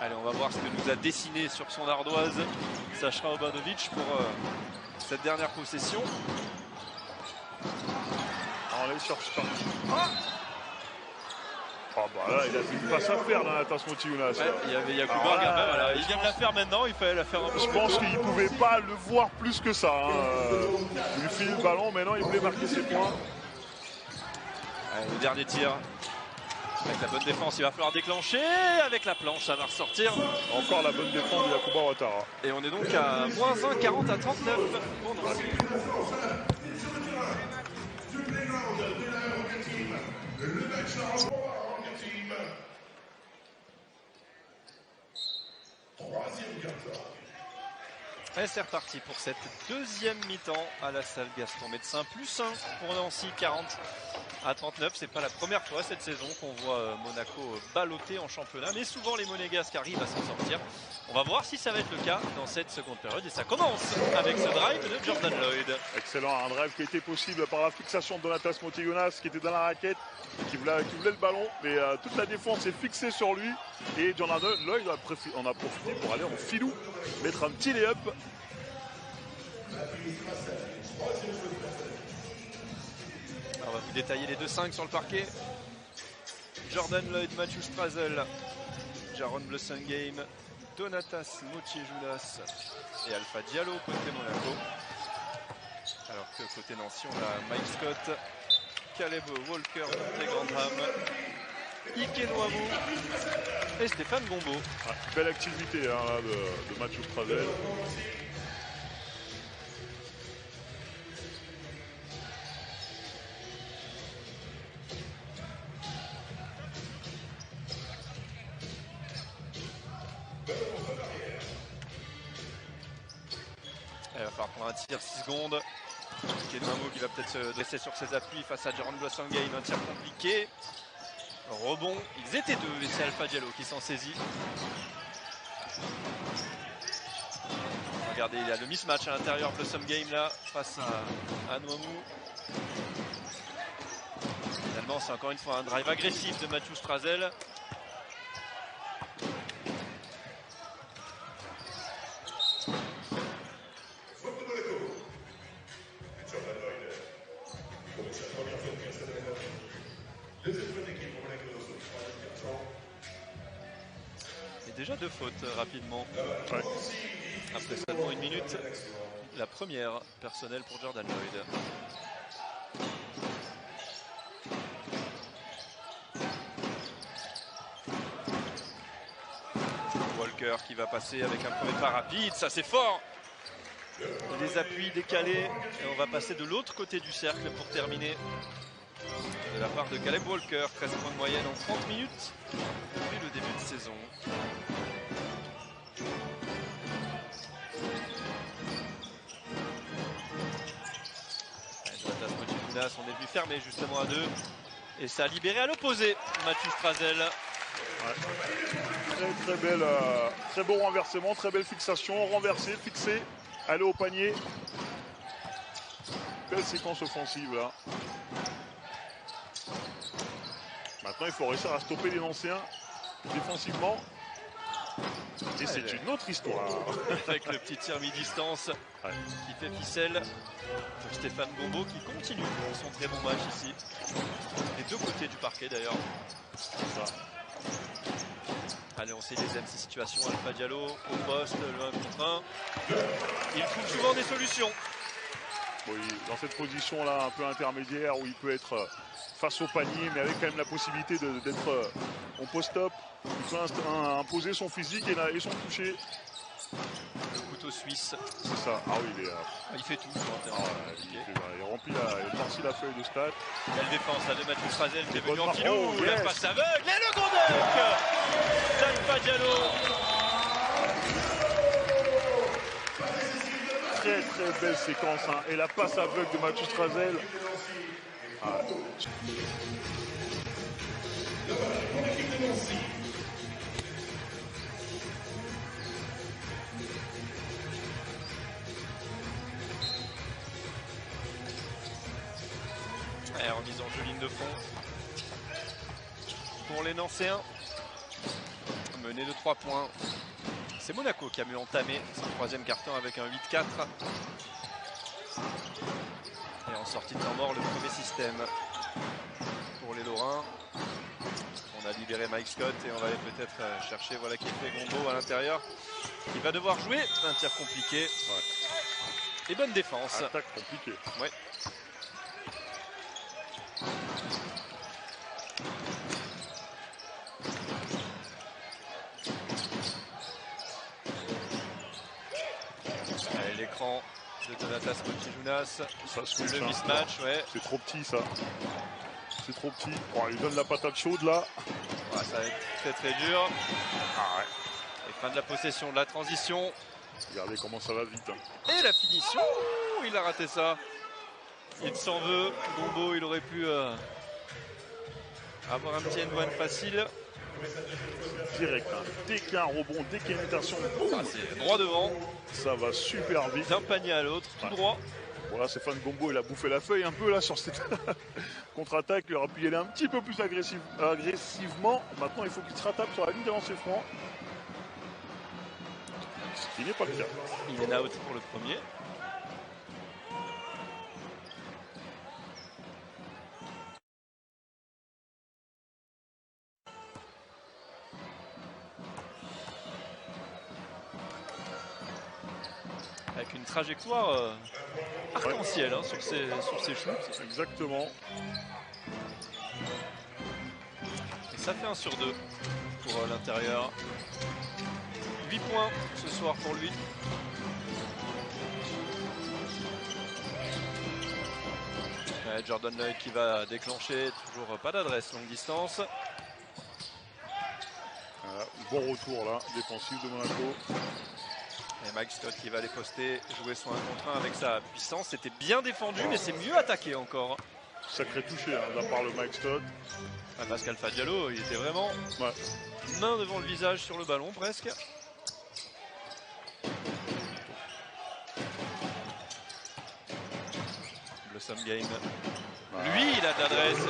Allez, on va voir ce que nous a dessiné sur son ardoise Sacha Obradovic pour cette dernière possession. On les cherche pas. Oh bah là, il a une passe à faire dans la tasse Motigounas. Ouais, il y avait Yacouba, regarde, voilà. Il vient de la faire maintenant, il fallait la faire un peu Je plus pense tôt. qu'il ne pouvait pas le voir plus que ça. Il lui file le ballon, maintenant il voulait marquer ses points. Allez, le dernier tir. Avec la bonne défense, il va falloir déclencher. Avec la planche, ça va ressortir. Encore la bonne défense de Yacouba Ouattara. Et on est donc à -1, 40 à 39 pour Nancy. Et c'est reparti pour cette deuxième mi-temps à la salle Gaston Médecin. +1 pour Nancy, 40 à 39. C'est pas la première fois cette saison qu'on voit Monaco balloter en championnat, mais souvent les Monégasques arrivent à s'en sortir. On va voir si ça va être le cas dans cette seconde période et ça commence avec ce drive de Jordan Lloyd. Excellent, un drive qui était possible par la fixation de Donatas Motigounas qui était dans la raquette, qui voulait le ballon, mais toute la défense est fixée sur lui et Jordan Lloyd en a profité pour aller en filou, mettre un petit lay-up. On va vous détailler les 2-5 sur le parquet. Jordan Lloyd, Mathieu Strazel, Jaron Blossengame, Donatas Motigounas et Alpha Diallo côté Monaco. Alors que côté Nancy, on a Mike Scott, Caleb Walker, Monte Grandham, Ike Noamou et Stéphane Gombo. Ah, belle activité hein, là, de Mathieu Strazel. Il va falloir prendre un tir 6 secondes. Kenwamo qui va peut-être se dresser sur ses appuis face à Jaron Blossengame. Un tir compliqué. Rebond. Ils étaient deux et c'est Alpha Diallo qui s'en saisit. Regardez, il y a le mismatch à l'intérieur. Blossengame là face à Noamou. Finalement, c'est encore une fois un drive agressif de Mathieu Strazel. Et déjà deux fautes rapidement. Ouais. Après seulement une minute. La première personnelle pour Jordan Lloyd. Walker qui va passer avec un premier pas rapide, ça c'est fort. Les appuis décalés et on va passer de l'autre côté du cercle pour terminer. De la part de Caleb Walker, 13 points de moyenne en 30 minutes depuis le début de saison. On est venu fermer justement à deux et ça a libéré à l'opposé Mathieu Strazel. Ouais. Très belle, très beau renversement, très belle fixation, renversé, fixé, aller au panier. Belle séquence offensive là. Maintenant il faut réussir à stopper les Nancéens défensivement. Et c'est une autre histoire. Avec le petit tir mi-distance qui fait ficelle pour Stéphane Gombo qui continue son très bon match ici. Des deux côtés du parquet d'ailleurs. Allez, on sait les MC situations. Alpha Diallo au poste, le 1 contre 1. Il trouve souvent des solutions. Oui, dans cette position là un peu intermédiaire où il peut être face au panier mais avec quand même la possibilité d'être en post-up. Il peut imposer son physique et son toucher. Le couteau suisse. C'est ça. Ah oui, il fait tout sur un terrain. Il remplit la feuille de stats. Belle défense là, de Mathieu Strazel qui est venu en filou. Oh, la passe aveugle et le gros dunk d'Alpha Diallo. Très très belle séquence hein. Et la passe aveugle de Mathieu Strazel. Remise en jeu ligne de fond pour les Nancéens, mené de 3 points. C'est Monaco qui a mieux entamé son troisième quart-temps avec un 8-4 et en sortie de temps mort le premier système pour les Lorrains. On libérer Mike Scott et on va aller peut-être chercher voilà qui fait Gombo à l'intérieur. Il va devoir jouer un tir compliqué. Ouais. Et bonne défense. Attaque compliquée. Ouais. Allez, l'écran de Donatas Motijounas. Le mismatch, ouais. C'est trop petit ça. C'est trop petit. Bon, il donne la patate chaude là. Ouais, ça va être très très dur. Ah ouais. Et fin de la possession, de la transition. Regardez comment ça va vite. Hein. Et la finition. Il a raté ça. Il s'en veut. Gombo, il aurait pu avoir un petit N1 facile. Direct. Hein. Dès qu'il y a un rebond, dès qu'il y a une intention, c'est droit devant. Ça va super vite. D'un panier à l'autre, tout droit. Voilà, Stéphane Gombo, il a bouffé la feuille un peu là sur cette contre-attaque. Il aurait pu y aller un petit peu plus agressivement. Maintenant, il faut qu'il se rattrape sur la ligne de lancer franc. Ce qui n'est pas le cas. Il est out pour le premier. Avec une trajectoire arc-en-ciel hein, sur ses shoots. Exactement. Et ça fait 1 sur 2 pour l'intérieur. 8 points ce soir pour lui. Ouais, Jordan Lloyd qui va déclencher, toujours pas d'adresse longue distance. Voilà, bon retour là, défensif de Monaco. Et Mike Scott qui va les poster, jouer son 1 contre 1 avec sa puissance. C'était bien défendu, mais c'est mieux attaqué encore. Sacré touché hein, de la part de Mike Scott. Ah, Pascal Fadialo, il était vraiment main devant le visage sur le ballon presque. Blossom Game. Lui, il a de l'adresse.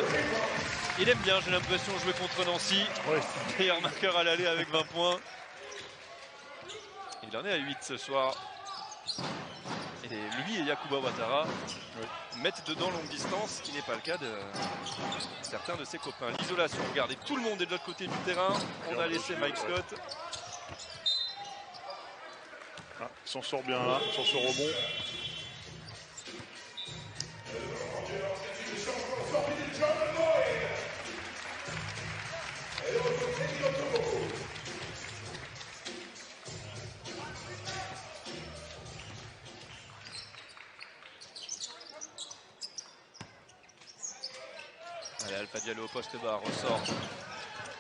Il aime bien, j'ai l'impression, jouer contre Nancy. Ouais. Meilleur marqueur à l'aller avec 20 points. Il en est à 8 ce soir. Et lui et Yacouba Ouattara mettent dedans longue distance, ce qui n'est pas le cas de certains de ses copains. L'isolation, regardez, tout le monde est de l'autre côté du terrain. On a laissé Mike Scott. Ah, il s'en sort bien là, sur ce rebond. Allez, Alpha Diallo au poste bas, ressort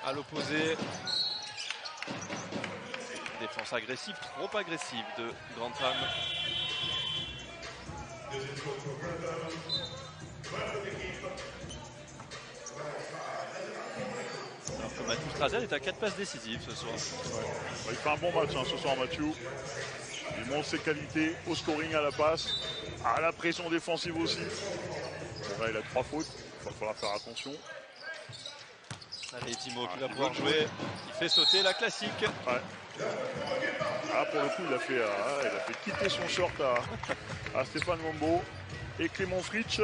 à l'opposé. Défense agressive, trop agressive de Grande Femme. Alors que Mathieu Strazel est à 4 passes décisives ce soir. Ouais. Il fait un bon match hein, ce soir Mathieu. Il montre ses qualités au scoring, à la passe, à la pression défensive aussi. Bon, là il a 3 fautes, il va falloir faire attention. Allez Timo qui va pouvoir jouer, il fait sauter la classique. Ouais. Ah, pour le coup il a fait quitter son short à Stéphane Gombo. Et Clément Fritsch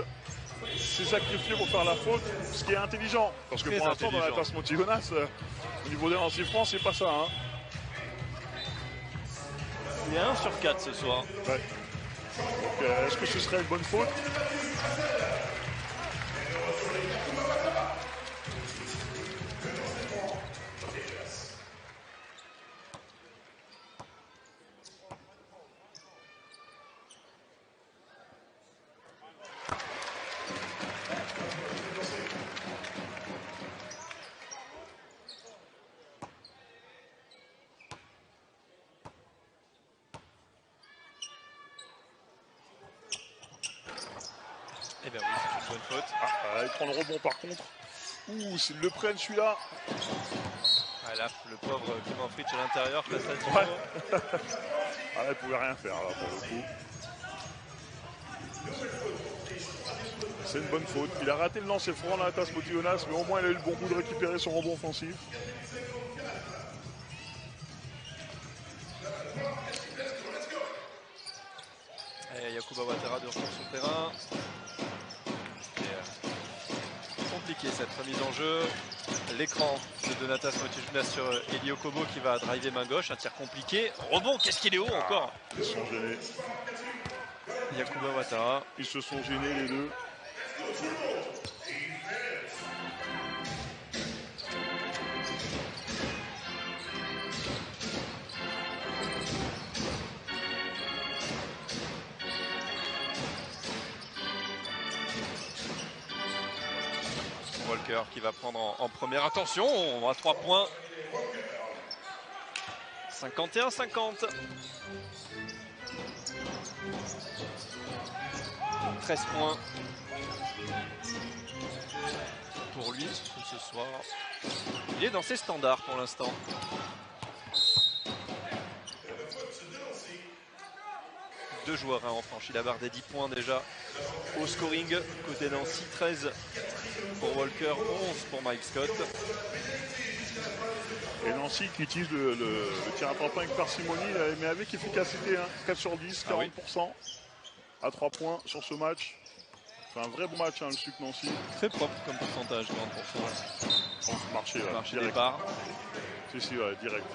s'est sacrifié pour faire la faute, ce qui est intelligent. Parce que pour l'instant dans la tasse Motijounas, au niveau des lancers francs, c'est pas ça. Hein. Il est à 1 sur 4 ce soir. Ouais. Donc est-ce que ce serait une bonne faute? Eh bien oui, c'est une bonne faute. Ah, il prend le rebond par contre. Ouh, s'ils le prennent celui-là. Ah, là, le pauvre Clément Fritsch à l'intérieur face à Timo. Ouais. Ah, il pouvait rien faire là pour le coup. C'est une bonne faute. Il a raté le lancer franc dans la tasse Motijounas, mais au moins il a eu le bon coup de récupérer son rebond offensif. Et Yacouba Ouattara de retour sur le terrain. Compliqué compliqué cette remise en jeu. L'écran de Donatas Motiejunas sur Eli Okobo qui va driver main gauche. Un tir compliqué. Rebond, qu'est-ce qu'il est haut encore. Ils sont gênés. Yacouba Ouattara. Ils se sont gênés les deux. Walker qui va prendre en première. Attention, on va 3 points. 51-50. 13 points pour lui ce soir. Il est dans ses standards pour l'instant. Deux joueurs ont franchi la barre des 10 points déjà au scoring. Côté Nancy, 13 pour Walker, 11 pour Mike Scott. Et Nancy qui utilise le tir à 3 points avec parcimonie, mais avec efficacité. 4 sur 10, 40% à 3 points sur ce match. C'est un vrai bon match, le Suc Nancy. Très propre comme pourcentage, 40%. Marché départ. Si, ouais, direct.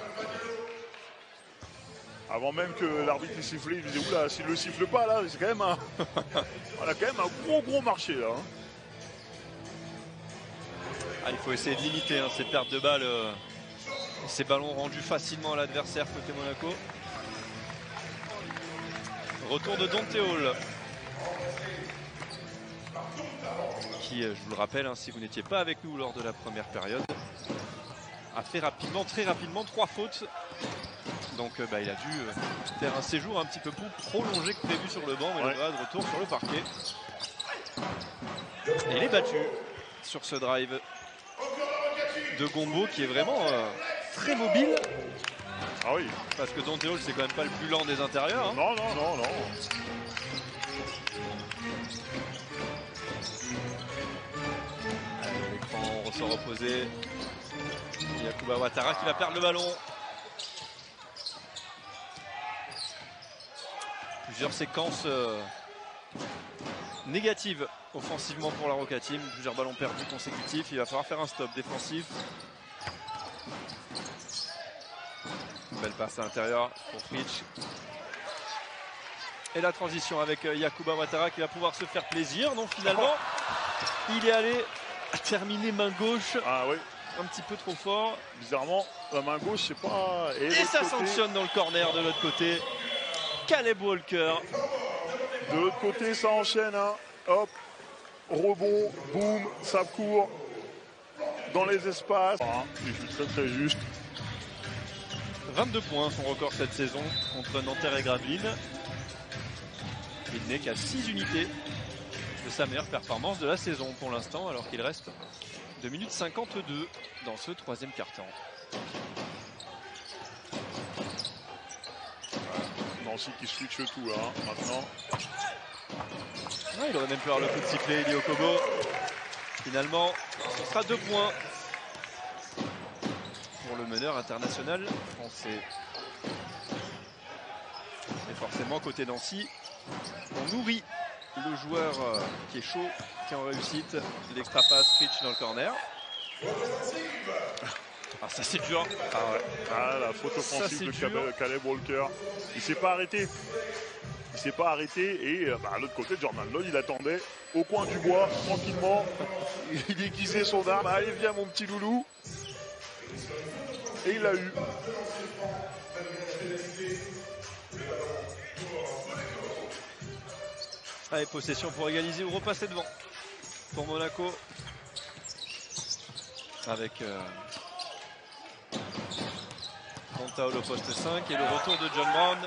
Avant même que l'arbitre ait sifflé, il disait oula, s'il le siffle pas là, c'est quand même un. On a quand même un gros marché là. Il faut essayer de limiter ces pertes de balles, ces ballons rendus facilement à l'adversaire côté Monaco. Retour de Dante Hall. Qui, je vous le rappelle, si vous n'étiez pas avec nous lors de la première période, a fait très rapidement 3 fautes. Donc il a dû faire un séjour un petit peu plus prolongé que prévu sur le banc, mais il est de retour sur le parquet. Et il est battu sur ce drive de Gombo qui est vraiment très mobile. Ah oui. Parce que Dante Hall, c'est quand même pas le plus lent des intérieurs. Non. L'écran ressort opposé. Yacouba Ouattara qui va perdre le ballon. Plusieurs séquences négatives offensivement pour la Roca Team. Plusieurs ballons perdus consécutifs. Il va falloir faire un stop défensif. Belle passe à l'intérieur pour Fritsch. Et la transition avec Yacouba Ouattara qui va pouvoir se faire plaisir. Non, finalement, il est allé terminer main gauche. Ah oui. Un petit peu trop fort. Bizarrement, la main gauche, c'est pas. Et ça sanctionne dans le corner de l'autre côté. Caleb Walker. De l'autre côté, ça enchaîne. Hop, rebond, boum, ça court dans les espaces. Il joue très juste. 22 points, son record cette saison contre Nanterre et Gravelines. Il n'est qu'à 6 unités de sa meilleure performance de la saison pour l'instant, alors qu'il reste 2 minutes 52 dans ce troisième quart-temps. Nancy qui switch tout là, maintenant. Il aurait même pu avoir le coup de sifflet, Eli Okobo. Finalement, ce sera 2 points pour le meneur international français. Et forcément, côté Nancy, on nourrit le joueur qui est chaud, qui est en réussite. L'extra passe, Fritsch dans le corner. Ah, ça c'est dur. Ah ouais. Ah, la faute offensive de Caleb Walker. Il s'est pas arrêté. Et à l'autre côté, Jordan Lloyd, il attendait au coin du bois, tranquillement. Il aiguisait son arme. Allez, viens mon petit loulou. Et il l'a eu. Allez, possession pour égaliser ou repasser devant pour Monaco. Avec Dante Hall au poste 5 et le retour de John Brown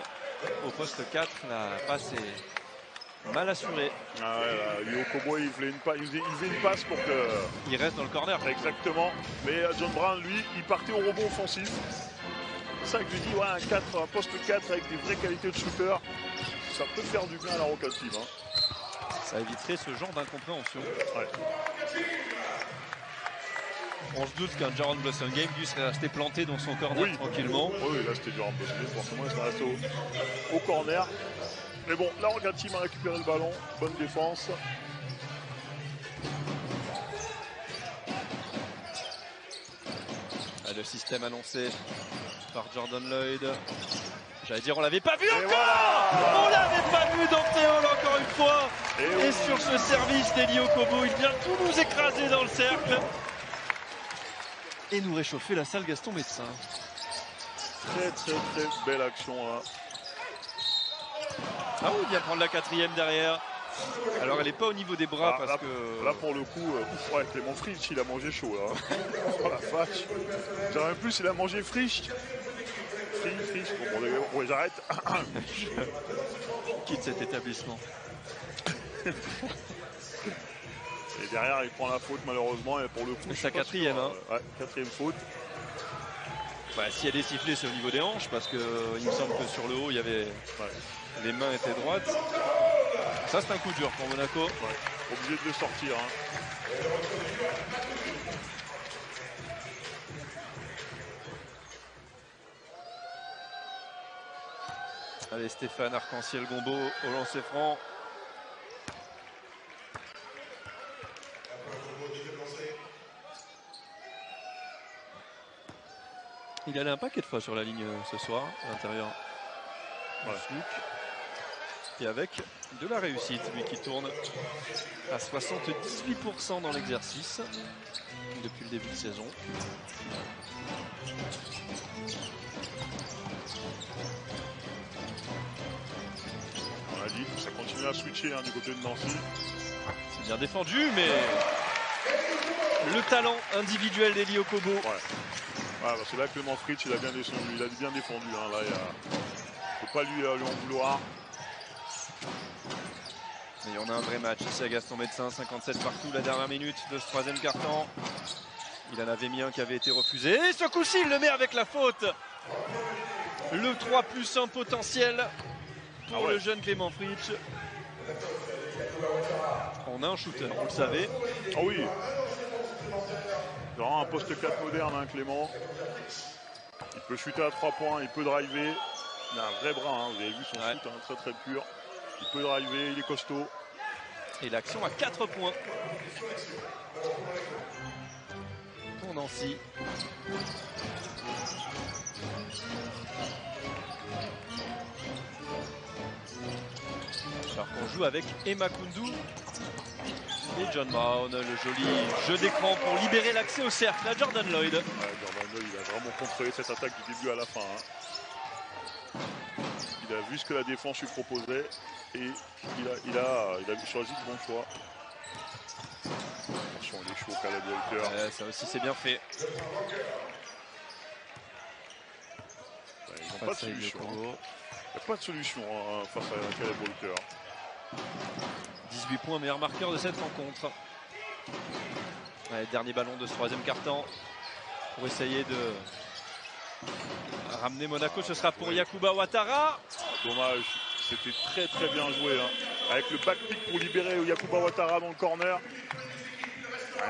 au poste 4. La passe est mal assurée. Ah ouais, là, Okobo, il faisait une passe pour que... Il reste dans le corner. Exactement. Mais John Brown, lui, il partait au rebond offensif. C'est ça que je lui dis, un poste 4 avec des vraies qualités de shooter, ça peut faire du bien à la Roca Team. Ça éviterait ce genre d'incompréhension. Ouais. On se doute qu'un Jaron Blossom Game lui serait resté planté dans son corner tranquillement. Oui, là c'était Jaron Blossom Game, forcément il serait resté au corner. Mais bon, la Roca Team a récupéré le ballon, bonne défense. Le système annoncé par Jordan Lloyd. J'allais dire, on l'avait pas vu encore. Voilà. On l'avait pas vu dans Théol encore une fois. Et sur ce service d'Eli Okobo, il vient tout nous écraser dans le cercle. Et nous réchauffer la salle Gaston Médecin. Très belle action là. Ah oui, il vient prendre la 4e derrière. Alors elle n'est pas au niveau des bras parce là, que... Là pour le coup, ouais, Clément Frisch, il a mangé chaud là. Oh la vache. J'aurais plus, il a mangé Frisch. Frisch, bon, j'arrête. Je quitte cet établissement. Et derrière, il prend la faute malheureusement. Et pour le coup, c'est sa 4e. Hein. Ouais, 4e faute. Bah, s'il y a des sifflets, c'est au niveau des hanches parce qu'il me semble que sur le haut, il y avait... Les mains étaient droites. Ça, c'est un coup dur pour Monaco. Ouais, obligé de le sortir. Hein. Allez, Stéphane Arc-en-Ciel-Gombeau au lancer franc. Il allait un paquet de fois sur la ligne ce soir, à l'intérieur. Et avec de la réussite, lui qui tourne à 78% dans l'exercice depuis le début de saison. On a dit, ça continue à switcher hein, du côté de Nancy. C'est bien défendu, mais le talent individuel d'Eli Okobo. Ouais, parce que là, Clément Fritsch, il a bien descendu, il a bien défendu. Hein. Là, il ne faut pas lui en vouloir. Et on a un vrai match ici à Gaston Médecin, 57 partout, la dernière minute de ce 3e quart-temps. Il en avait mis un qui avait été refusé. Et ce coup-ci, il le met avec la faute. Le 3+1 potentiel pour le jeune Clément Fritsch. On a un shooter, vous le savez. Ah oui. Vraiment un poste 4 moderne, hein, Clément. Il peut shooter à 3 points, il peut driver. Il a un vrai bras, hein, vous avez vu son shoot, hein, très pur. Il peut driver, il est costaud. Et l'action à 4 points. Pour Nancy. Alors qu'on joue avec Emma Koundou et John Brown. Le joli jeu d'écran pour libérer l'accès au cercle à Jordan Lloyd. Ouais, Jordan Lloyd, il a vraiment contrôlé cette attaque du début à la fin. Hein. Il a vu ce que la défense lui proposait et il a choisi le bon choix. Attention, il est chaud, Caleb Walker. Ça aussi, c'est bien fait. Ils n'ont pas de solution. Hein. Il n'y a pas de solution hein, face à Caleb Walker. 18 points, meilleur marqueur de cette rencontre. Dernier ballon de ce 3e quart-temps pour essayer de ramener Monaco. Ce sera pour Yacouba Ouattara. Dommage, c'était très bien joué. Hein. Avec le back pick pour libérer Yacouba Ouattara dans le corner.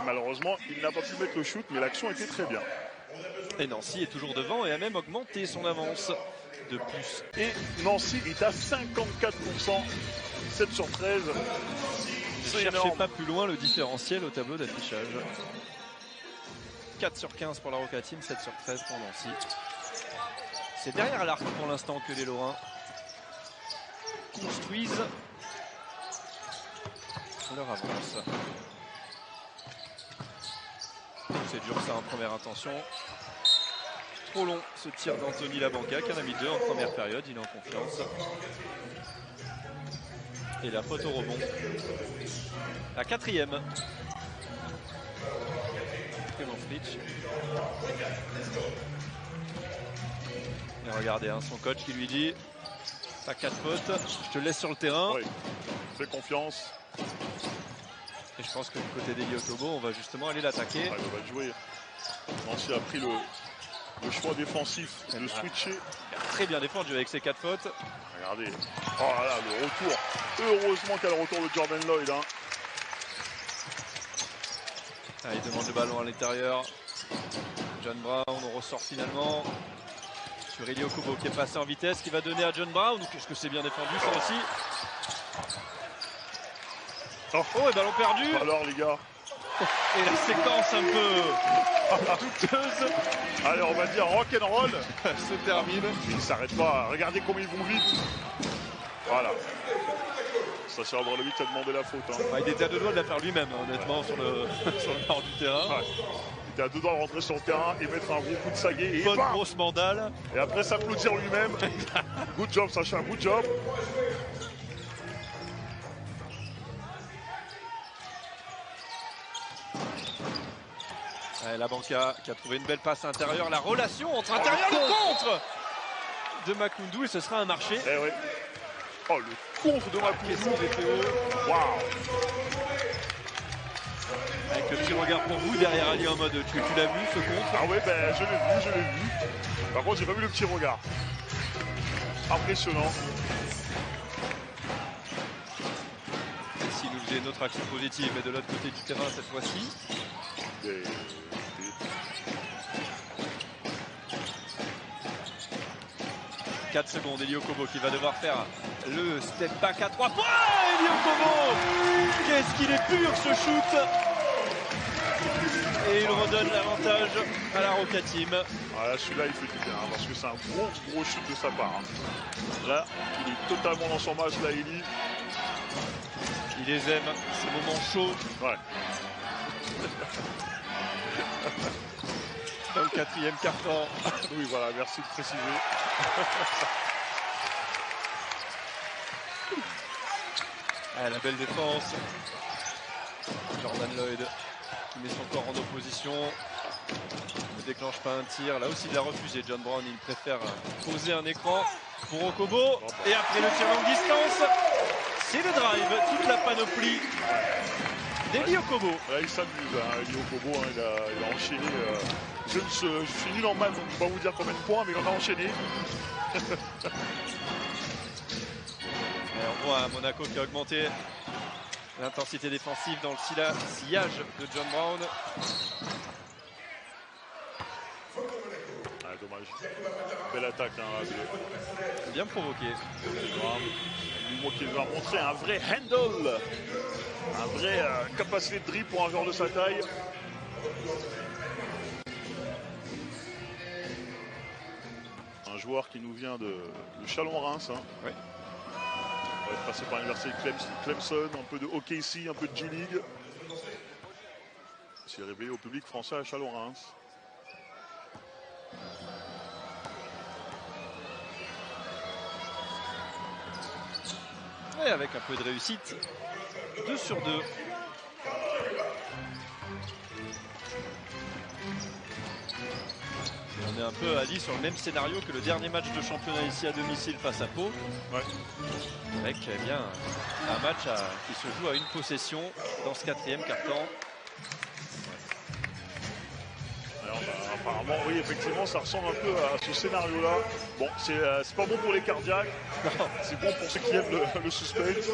Malheureusement, il n'a pas pu mettre le shoot, mais l'action était très bien. Et Nancy est toujours devant et a même augmenté son avance de plus. Et Nancy est à 54%, 7 sur 13. Ne cherchez pas plus loin le différentiel au tableau d'affichage. 4 sur 15 pour la Roca Team, 7 sur 13 pour Nancy. C'est derrière l'arc pour l'instant que les Lorrains construisent leur avance. C'est dur ça en première intention. Trop long ce tir d'Anthony Labanca qui en a mis 2 en première période, il est en confiance. Et la faute au rebond. La 4e. Clément Fritsch. Et regardez hein, son coach qui lui dit t'as 4 fautes, je te laisse sur le terrain. Oui, fais confiance. Et je pense que du côté d'Eli Okobo, on va justement aller l'attaquer. Il va jouer. Nancy a pris le choix défensif de switcher. Il a très bien défendu avec ses 4 fautes. Regardez. Oh là là, le retour. Heureusement qu'il y a le retour de Jordan Lloyd. Hein. Il demande le ballon à l'intérieur. John Brown, on ressort finalement sur Eli Okobo qui est passé en vitesse, qui va donner à John Brown. Qu'est-ce que c'est bien défendu ça aussi. Oh, et ballon perdu. Alors les gars. Et la séquence un peu douteuse Allez, on va dire rock'n'roll. se termine. Ils ne s'arrêtent pas. Regardez comme ils vont vite. Voilà. Sascha Obradovic a demandé la faute. Hein. Il était à deux doigts de la faire lui-même, honnêtement, sur le bord du terrain. Ouais. Il était à deux doigts de rentrer sur le terrain et mettre un gros coup de saguet. Et Bonne bam, grosse mandale. et après s'applaudir lui-même. Good job, Sacha, good job. La Banca qui a trouvé une belle passe intérieure. La relation entre intérieur et contre de Makoundou et ce sera un marché. Eh ouais. Oh, le contre de Qu'est-ce Makoundou. qu'il est fait haut. Waouh. Avec le petit regard pour vous derrière Ali en mode tu l'as vu ce contre. Ah ouais, ben je l'ai vu. Par contre, j'ai pas vu le petit regard. Impressionnant. S'il nous faisait une autre action positive mais de l'autre côté du terrain cette fois-ci. Et- 4 secondes, Eli Okobo qui va devoir faire le step back à 3 points. Eli Okobo, qu'est-ce qu'il est pur ce shoot. Et il redonne l'avantage à la Roca Team. Ah là, celui-là, il fait du bien, hein, parce que c'est un gros shoot de sa part. Hein. Là, il est totalement dans son match, là, Eli. Il les aime, ces moments chauds. Ouais. Dans le quatrième quart-temps. Oui, voilà, merci de préciser. La belle défense. Jordan Lloyd qui met son corps en opposition. Ne déclenche pas un tir. Là aussi, il a refusé. John Brown, il préfère poser un écran pour Okobo. Et après le tir longue distance, c'est le drive. Toute la panoplie d'Eli Okobo. Là, il s'amuse, hein, Eli Okobo, hein, il a enchaîné. Je suis nul en maths, donc je ne vais pas vous dire combien de points, mais il en a enchaîné. Et on voit Monaco qui a augmenté l'intensité défensive dans le sillage de John Brown. Ah, dommage. Belle attaque, hein, Bien provoqué. Lui qui nous a montré un vrai handle. Un vrai capacité de dribble pour un joueur de sa taille. Un joueur qui nous vient de Chalon-Reims. Hein. Oui. Il va être passé par l'université de Clemson, un peu de OKC, un peu de G-League. Il s'est révélé au public français à Chalon-Reims. Et avec un peu de réussite, 2 sur 2. On est un peu Ali sur le même scénario que le dernier match de championnat ici à domicile face à Pau. Ouais. Avec bien un match qui se joue à une possession dans ce quatrième quart-temps. Alors, apparemment, oui, effectivement, ça ressemble un peu à ce scénario-là. Bon, c'est pas bon pour les cardiaques, c'est bon pour ceux qui aiment le suspense.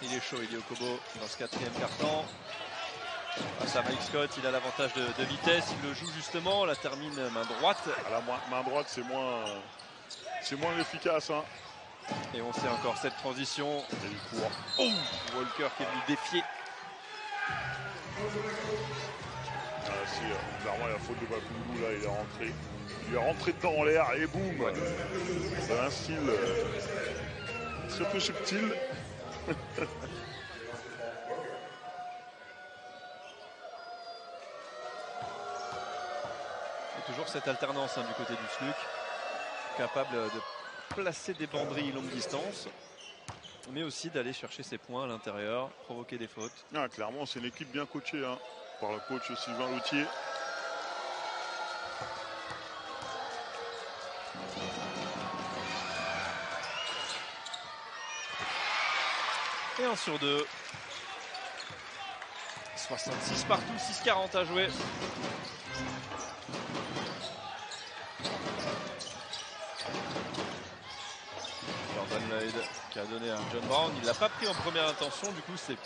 Il est chaud, Eli Okobo dans ce quatrième quart-temps. Face à Mike Scott, il a l'avantage de vitesse, il le joue justement, la termine main droite. À la main droite, c'est moins efficace. Hein. Et on sait encore cette transition. Et il court. Oh, Walker qui est venu défier. Clairement, la faute de Makoundou, là, il est rentré. Il est rentré dedans en l'air et boum. Ouais. C'est un style très peu subtil. Et toujours cette alternance du côté du SLUC, capable de placer des banderilles longue distance, mais aussi d'aller chercher ses points à l'intérieur, provoquer des fautes. Ah, clairement, c'est une équipe bien coachée hein, par le coach Sylvain Loutier. Et 1 sur 2. 66 partout, 6-40 à jouer. Jordan Lloyd qui a donné à John Brown. Il l'a pas pris en première intention, du coup c'est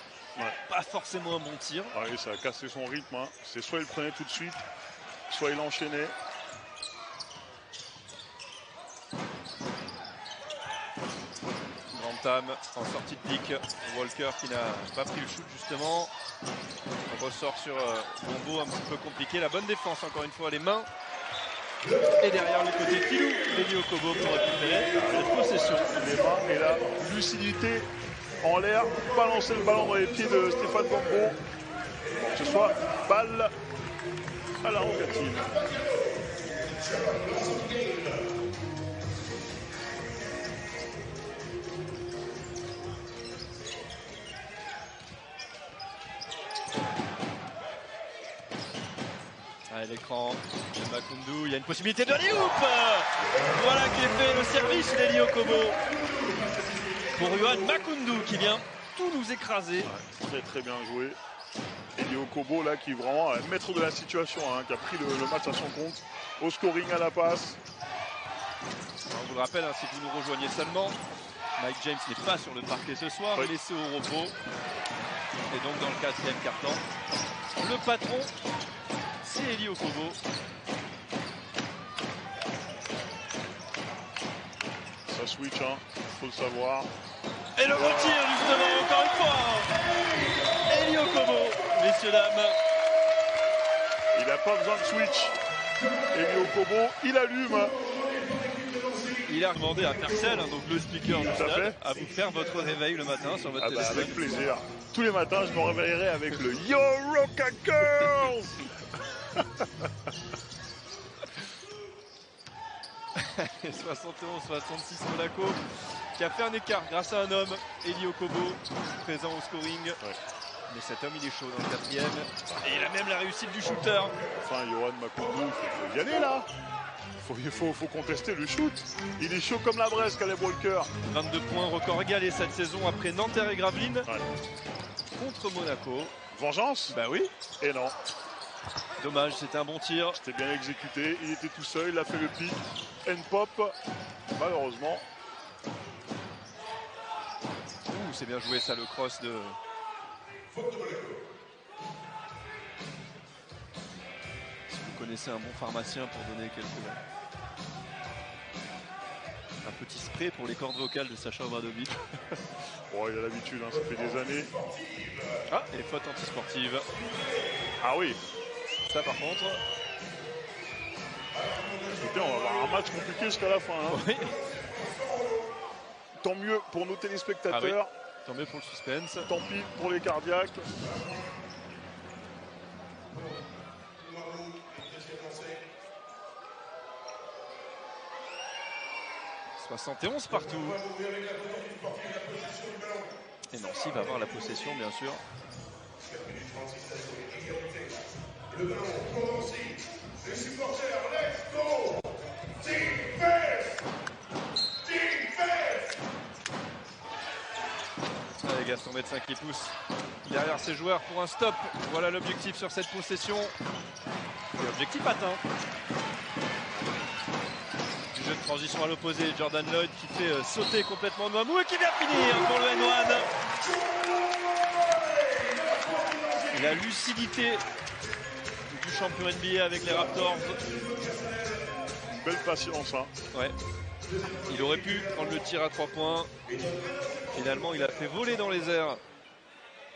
pas forcément un bon tir. Oui, ça a cassé son rythme. Hein. C'est soit il le prenait tout de suite, soit il enchaînait. Tam en sortie de pique. Walker qui n'a pas pris le shoot justement. On ressort sur combo un petit peu compliqué. La bonne défense encore une fois, les mains. Et derrière le côté Filou, Lelio Kobo pour récupérer cette possession. Les mains et la lucidité en l'air. Balancer le ballon dans les pieds de Stéphane Bambo. Que ce soit balle à la rocatine. À l'écran de Makoundou, il y a une possibilité de alley-oop. Voilà qui est fait, le service d'Elio Kobo pour Yohan Makoundou qui vient tout nous écraser. Ouais, très très bien joué. Elio Kobo là qui est vraiment maître de la situation, hein, qui a pris le match à son compte. Au scoring, à la passe. Alors, on vous le rappelle, hein, si vous nous rejoignez seulement, Mike James n'est pas sur le parquet ce soir, oui. Laissé au repos. Et donc dans le 4e quart-temps, le patron, c'est Elio Kobo. Ça switch, hein, faut le savoir. Et le retire justement, encore une fois. Elio Kobo, messieurs, dames. Il n'a pas besoin de switch. Elio Kobo, il allume. Il a demandé à Percel, hein, donc le speaker du Tout à stade, fait. à vous faire votre réveil le matin sur votre téléphone. Avec plaisir. Tous les matins, je me réveillerai avec le Yo Roca Girls. 71-66 Monaco qui a fait un écart grâce à un homme, Elio Kobo, présent au scoring. Ouais. Mais cet homme il est chaud dans le 4e. Et il a même la réussite du shooter. Enfin, Yohan Makoundou, il faut y aller là. Il faut contester le shoot. Il est chaud comme la braise, Caleb Walker. 22 points, record égalé cette saison après Nanterre et Gravelines. Ouais. Contre Monaco. Vengeance? Bah oui. Et non. Dommage, c'était un bon tir. C'était bien exécuté. Il était tout seul, il a fait le pic. N-pop. Malheureusement. Ouh, c'est bien joué ça, le cross de... Si vous connaissez un bon pharmacien pour donner quelques... Un petit spray pour les cordes vocales de Sacha Obradovic. Bon, il a l'habitude, hein, ça fait des années. Ah, et faute antisportive. Ah oui. Ça par contre... Écoutez, on va avoir un match compliqué jusqu'à la fin. Hein. Oui. Tant mieux pour nos téléspectateurs. Ah oui. Tant mieux pour le suspense. Tant pis pour les cardiaques. « 71 partout. Et Nancy va avoir la possession, bien sûr. Le ballon pour Nancy. Les supporters, let's go! Allez, Gaston Médecin qui pousse derrière ses joueurs pour un stop. Voilà l'objectif sur cette possession. Et objectif atteint. Du jeu de transition à l'opposé, Jordan Lloyd qui fait sauter complètement Noamou et qui vient finir pour le N1. La lucidité du champion NBA avec les Raptors. Belle patience. Hein. Ouais. Il aurait pu prendre le tir à 3 points. Finalement, il a fait voler dans les airs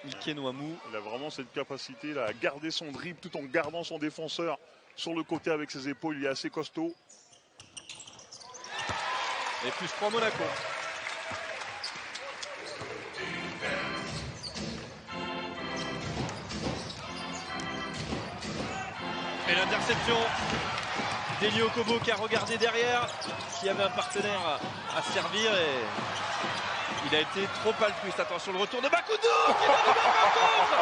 Ike Noamou. Il a vraiment cette capacité là, à garder son dribble tout en gardant son défenseur sur le côté avec ses épaules. Il est assez costaud. Et plus 3 Monaco. Et l'interception d'Elio Kobo qui a regardé derrière, qui avait un partenaire à servir et il a été trop altruiste. Attention, le retour de Makoundou qui va lui mettre un contre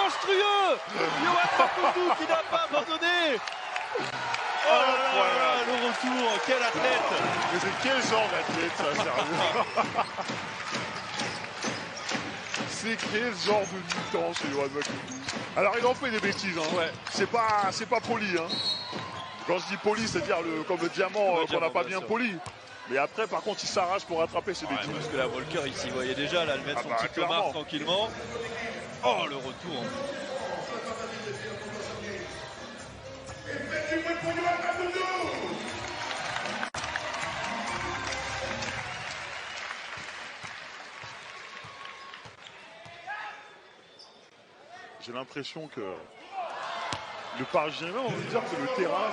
monstrueux. Yohan Makoundou qui n'a pas abandonné. Oh là là, le retour, quel athlète. Mais c'est quel genre d'athlète ça, sérieux? C'est quel genre de mutant ce Yohan Makoundou? Alors il en fait des bêtises, hein. Ouais. C'est pas poli, hein. Quand je dis poli, c'est-à-dire comme le diamant qu'on n'a pas bien poli. Mais après, par contre, il s'arrache pour rattraper ses bêtises. Parce que la Walker ici, vous voyez déjà, là, le mettre son petit homard tranquillement. Oh, le retour. j'ai l'impression que le Paris Saint-Germain, on veut dire que le terrain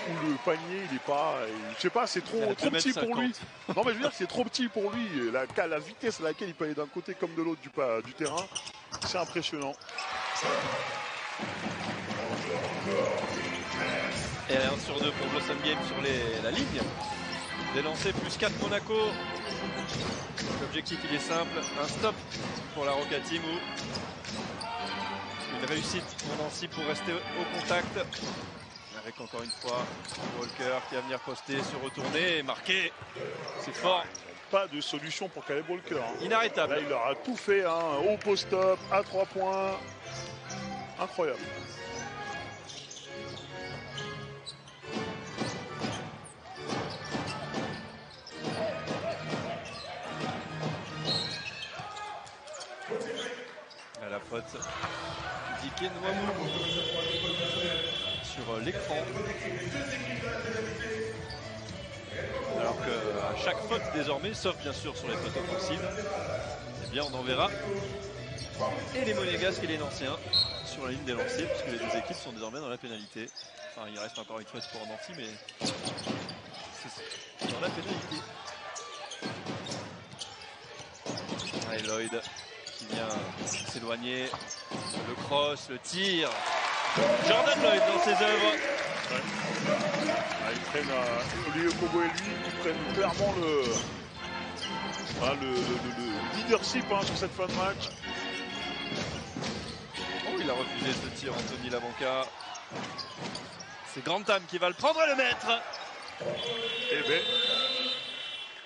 ou le panier, il est pas, je sais pas, c'est trop petit pour lui. Non mais je veux dire, c'est trop petit pour lui. La vitesse à laquelle il peut aller d'un côté comme de l'autre du terrain, c'est impressionnant. Et 1 sur 2 pour Blossom Game sur la ligne. Des lancers plus 4 Monaco. L'objectif il est simple, un stop pour la Roca Team ou une réussite pour Nancy pour rester au contact. Avec encore une fois Walker qui va venir poster, se retourner et marquer. C'est fort. Pas de solution pour Caleb Walker. Hein. Inarrêtable. Là il leur a tout fait, hein, au post-up, à 3 points. Incroyable. À la faute d'Ike Nwamou sur l'écran. Alors qu'à chaque faute désormais, sauf bien sûr sur les fautes offensives, eh bien on en verra. Et les Monégasques et les Nanciens sur la ligne des lancers, puisque les deux équipes sont désormais dans la pénalité. Enfin, il reste encore une faute pour Nancy, mais c'est dans la pénalité. Allez, Lloyd qui vient s'éloigner. Le cross, le tir. Jordan Lloyd dans ses œuvres. Ouais. Ils prennent, Olivier Kobo et lui, ils prennent clairement le leadership hein, sur cette fin de match. Oh, il a refusé ce tir, Anthony Labanca. C'est Grantham qui va le prendre et le mettre. Eh ben,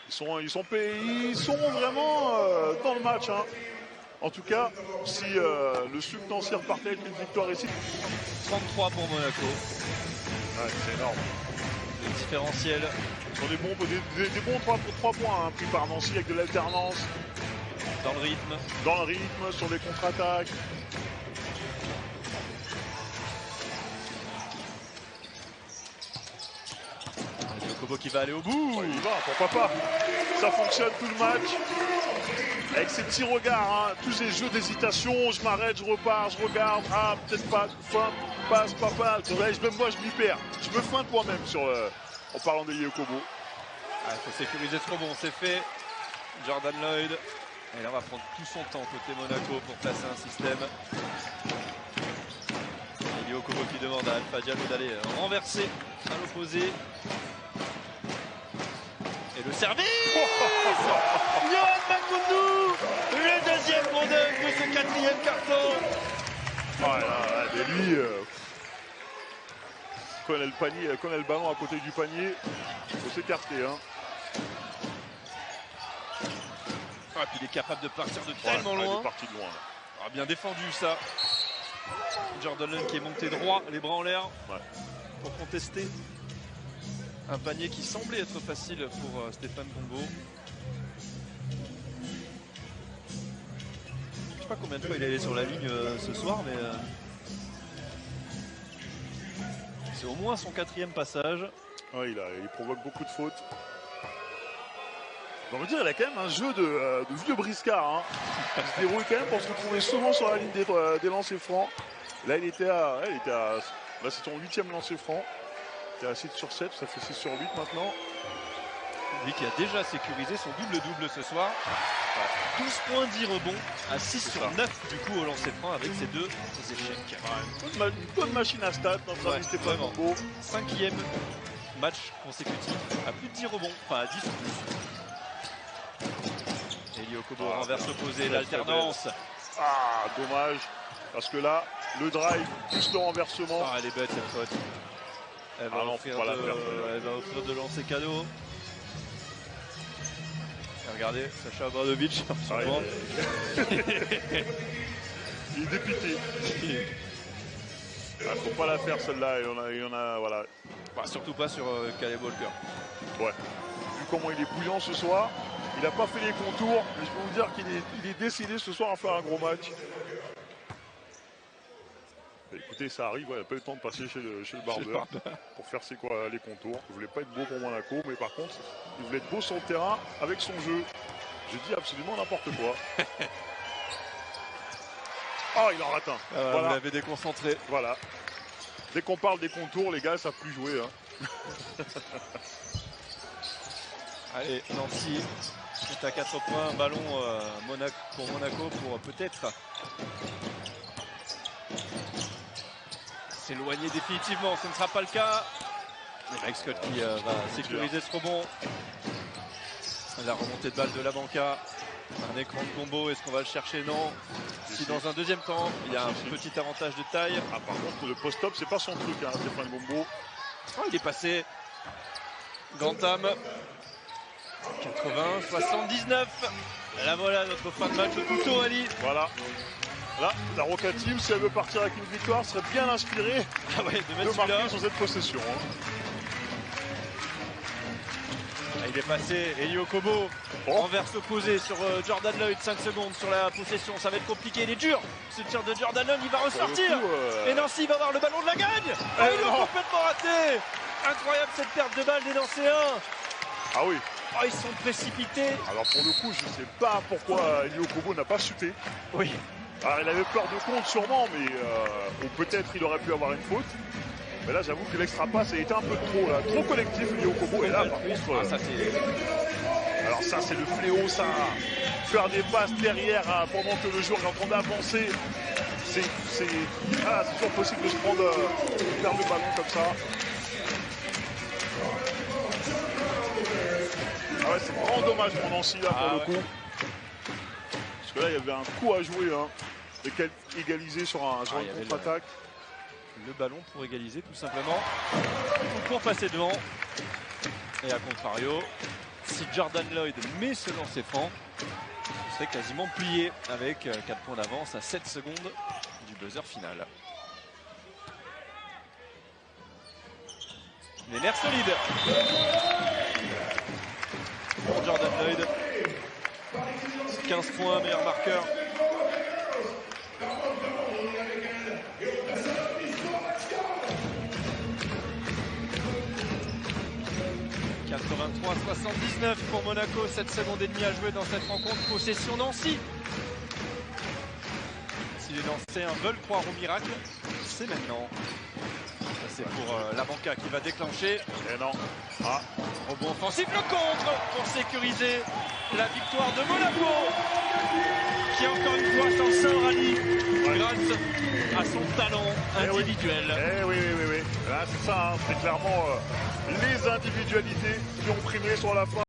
ils sont vraiment dans le match. Hein. En tout cas, si le Sup Nancy repartait avec une victoire ici. 33 pour Monaco. Ouais, c'est énorme. Le différentiel. Ce sont des bons 3 points hein, pris par Nancy avec de l'alternance. Dans le rythme. Dans le rythme, sur les contre-attaques. Kobo qui va aller au bout. Ouais, il va, pourquoi pas. Ça fonctionne tout le match. Avec ces petits regards, hein, tous ces jeux d'hésitation, je m'arrête, je repars, je regarde, ah peut-être pas, fin, passe, pas passe. Même moi je m'y perds. Je me feinte moi-même en parlant de Kobo. Ah, il faut sécuriser ce rebond, c'est fait. Jordan Lloyd. Et là on va prendre tout son temps côté Monaco pour placer un système. Elio Kobo qui demande à Alpha Diallo d'aller renverser à l'opposé. Et le service Yohan Makoundou, le deuxième rondeur de ce quatrième carton. Voilà, mais lui, quand elle a le ballon à côté du panier, il faut s'écarter. Hein. Ah, puis il est capable de partir de tellement loin. Il est parti de loin. Là. Ah, bien défendu ça. Jordan Lund qui est monté droit, les bras en l'air, pour contester. Un panier qui semblait être facile pour Stéphane Combo. Je sais pas combien de fois il est allé sur la ligne ce soir, mais c'est au moins son 4e passage. Ouais, il provoque beaucoup de fautes. On va dire, il a quand même un jeu de vieux briscard. Hein. Il se déroule quand même pour se retrouver souvent sur la ligne des lancers francs. Là, là c'est son 8e lancer franc. Il est à 6 sur 7, ça fait 6 sur 8 maintenant. Lui qui a déjà sécurisé son double-double ce soir. 12 points, 10 rebonds, à 6 sur 9 du coup au lancer franc avec ces deux échecs. Ouais, une bonne machine à stats, notre ami Stéphane Combo. 5e match consécutif à plus de 10 rebonds, enfin à 10 ou plus. Elio Kobo renverse opposé, l'alternance. Ah, dommage, parce que là, le drive plus le renversement. Ah, elle est bête cette faute. Elle va, offrir de lancer cadeau. Et regardez, Sacha Obradovic. Il est dépité. Faut pas la faire celle-là. Il y en a, voilà. Bah, surtout pas sur Caleb Walker. Ouais. Vu comment il est bouillant ce soir, il n'a pas fait les contours. Mais je peux vous dire qu'il est décidé ce soir à faire un gros match. Écoutez, ça arrive, il n'a pas eu le temps de passer chez le barbeur pour faire les contours. Il ne voulait pas être beau pour Monaco, mais par contre, il voulait être beau sur le terrain avec son jeu. Je dis absolument n'importe quoi. Oh, il en rate un. Voilà. Vous l'avez déconcentré. Voilà. Dès qu'on parle des contours, les gars, ils savent plus jouer. Hein. Allez, Nancy est à 4 points. Ballon pour Monaco pour peut-être s'éloigner définitivement. Ce ne sera pas le cas. Et Mike Scott qui va sécuriser ce rebond. La remontée de balle de la Banca. Un écran de combo, est-ce qu'on va le chercher? Non. Si dans un deuxième temps, il y a un petit avantage de taille. Ah, par contre, le post-up, c'est pas son truc, hein, Stéphane Gombo. Oh, il est passé. Gantam. 80, 79. Là voilà notre fin de match au couteau, Ali. Voilà. Là, la Roca Team, si elle veut partir avec une victoire, serait bien inspirée de marquer sur cette possession. Hein. Il est passé, Elio Kobo, renverse opposé sur Jordan Lloyd, 5 secondes sur la possession, ça va être compliqué, il est dur, ce tir de Jordan Lloyd, il va ressortir, et Nancy va avoir le ballon de la gagne, il l'a complètement raté, incroyable cette perte de balle des Nancéens. Ah oui. Oh, ils sont précipités. Alors pour le coup, je ne sais pas pourquoi Elio Kobo n'a pas chuté. Oui. Alors il avait peur de compte sûrement, mais ou peut-être il aurait pu avoir une faute. Mais là, j'avoue que l'extra passe a été un peu trop, là, trop collectif, Elio Kobo. Et là, par contre, alors ça, c'est le fléau, ça. Faire des passes derrière pendant que le joueur est en train d'avancer, c'est toujours possible de se prendre, perdre le ballon comme ça. Ah ouais, c'est vraiment dommage pour Nancy là pour le coup. Parce que là, il y avait un coup à jouer, hein, et égaliser sur une contre-attaque. Le ballon pour égaliser tout simplement, pour passer devant. Et à contrario, si Jordan Lloyd met ce lancer franc, ce serait quasiment plié avec 4 points d'avance à 7 secondes du buzzer final. Les nerfs solides pour Jordan Lloyd. 15 points, meilleur marqueur. « 83-79 pour Monaco, 7 secondes et demie à jouer dans cette rencontre. Possession Nancy. Si les Nancéens veulent croire au miracle, c'est maintenant. C'est pour la Banca qui va déclencher. Et non. Ah. Rebond offensif, le contre pour sécuriser la victoire de Monaco. Qui encore une fois s'en sort, Ali, grâce à son talent individuel. Oui. Là, c'est ça, hein. C'est clairement les individualités qui ont primé sur la fin.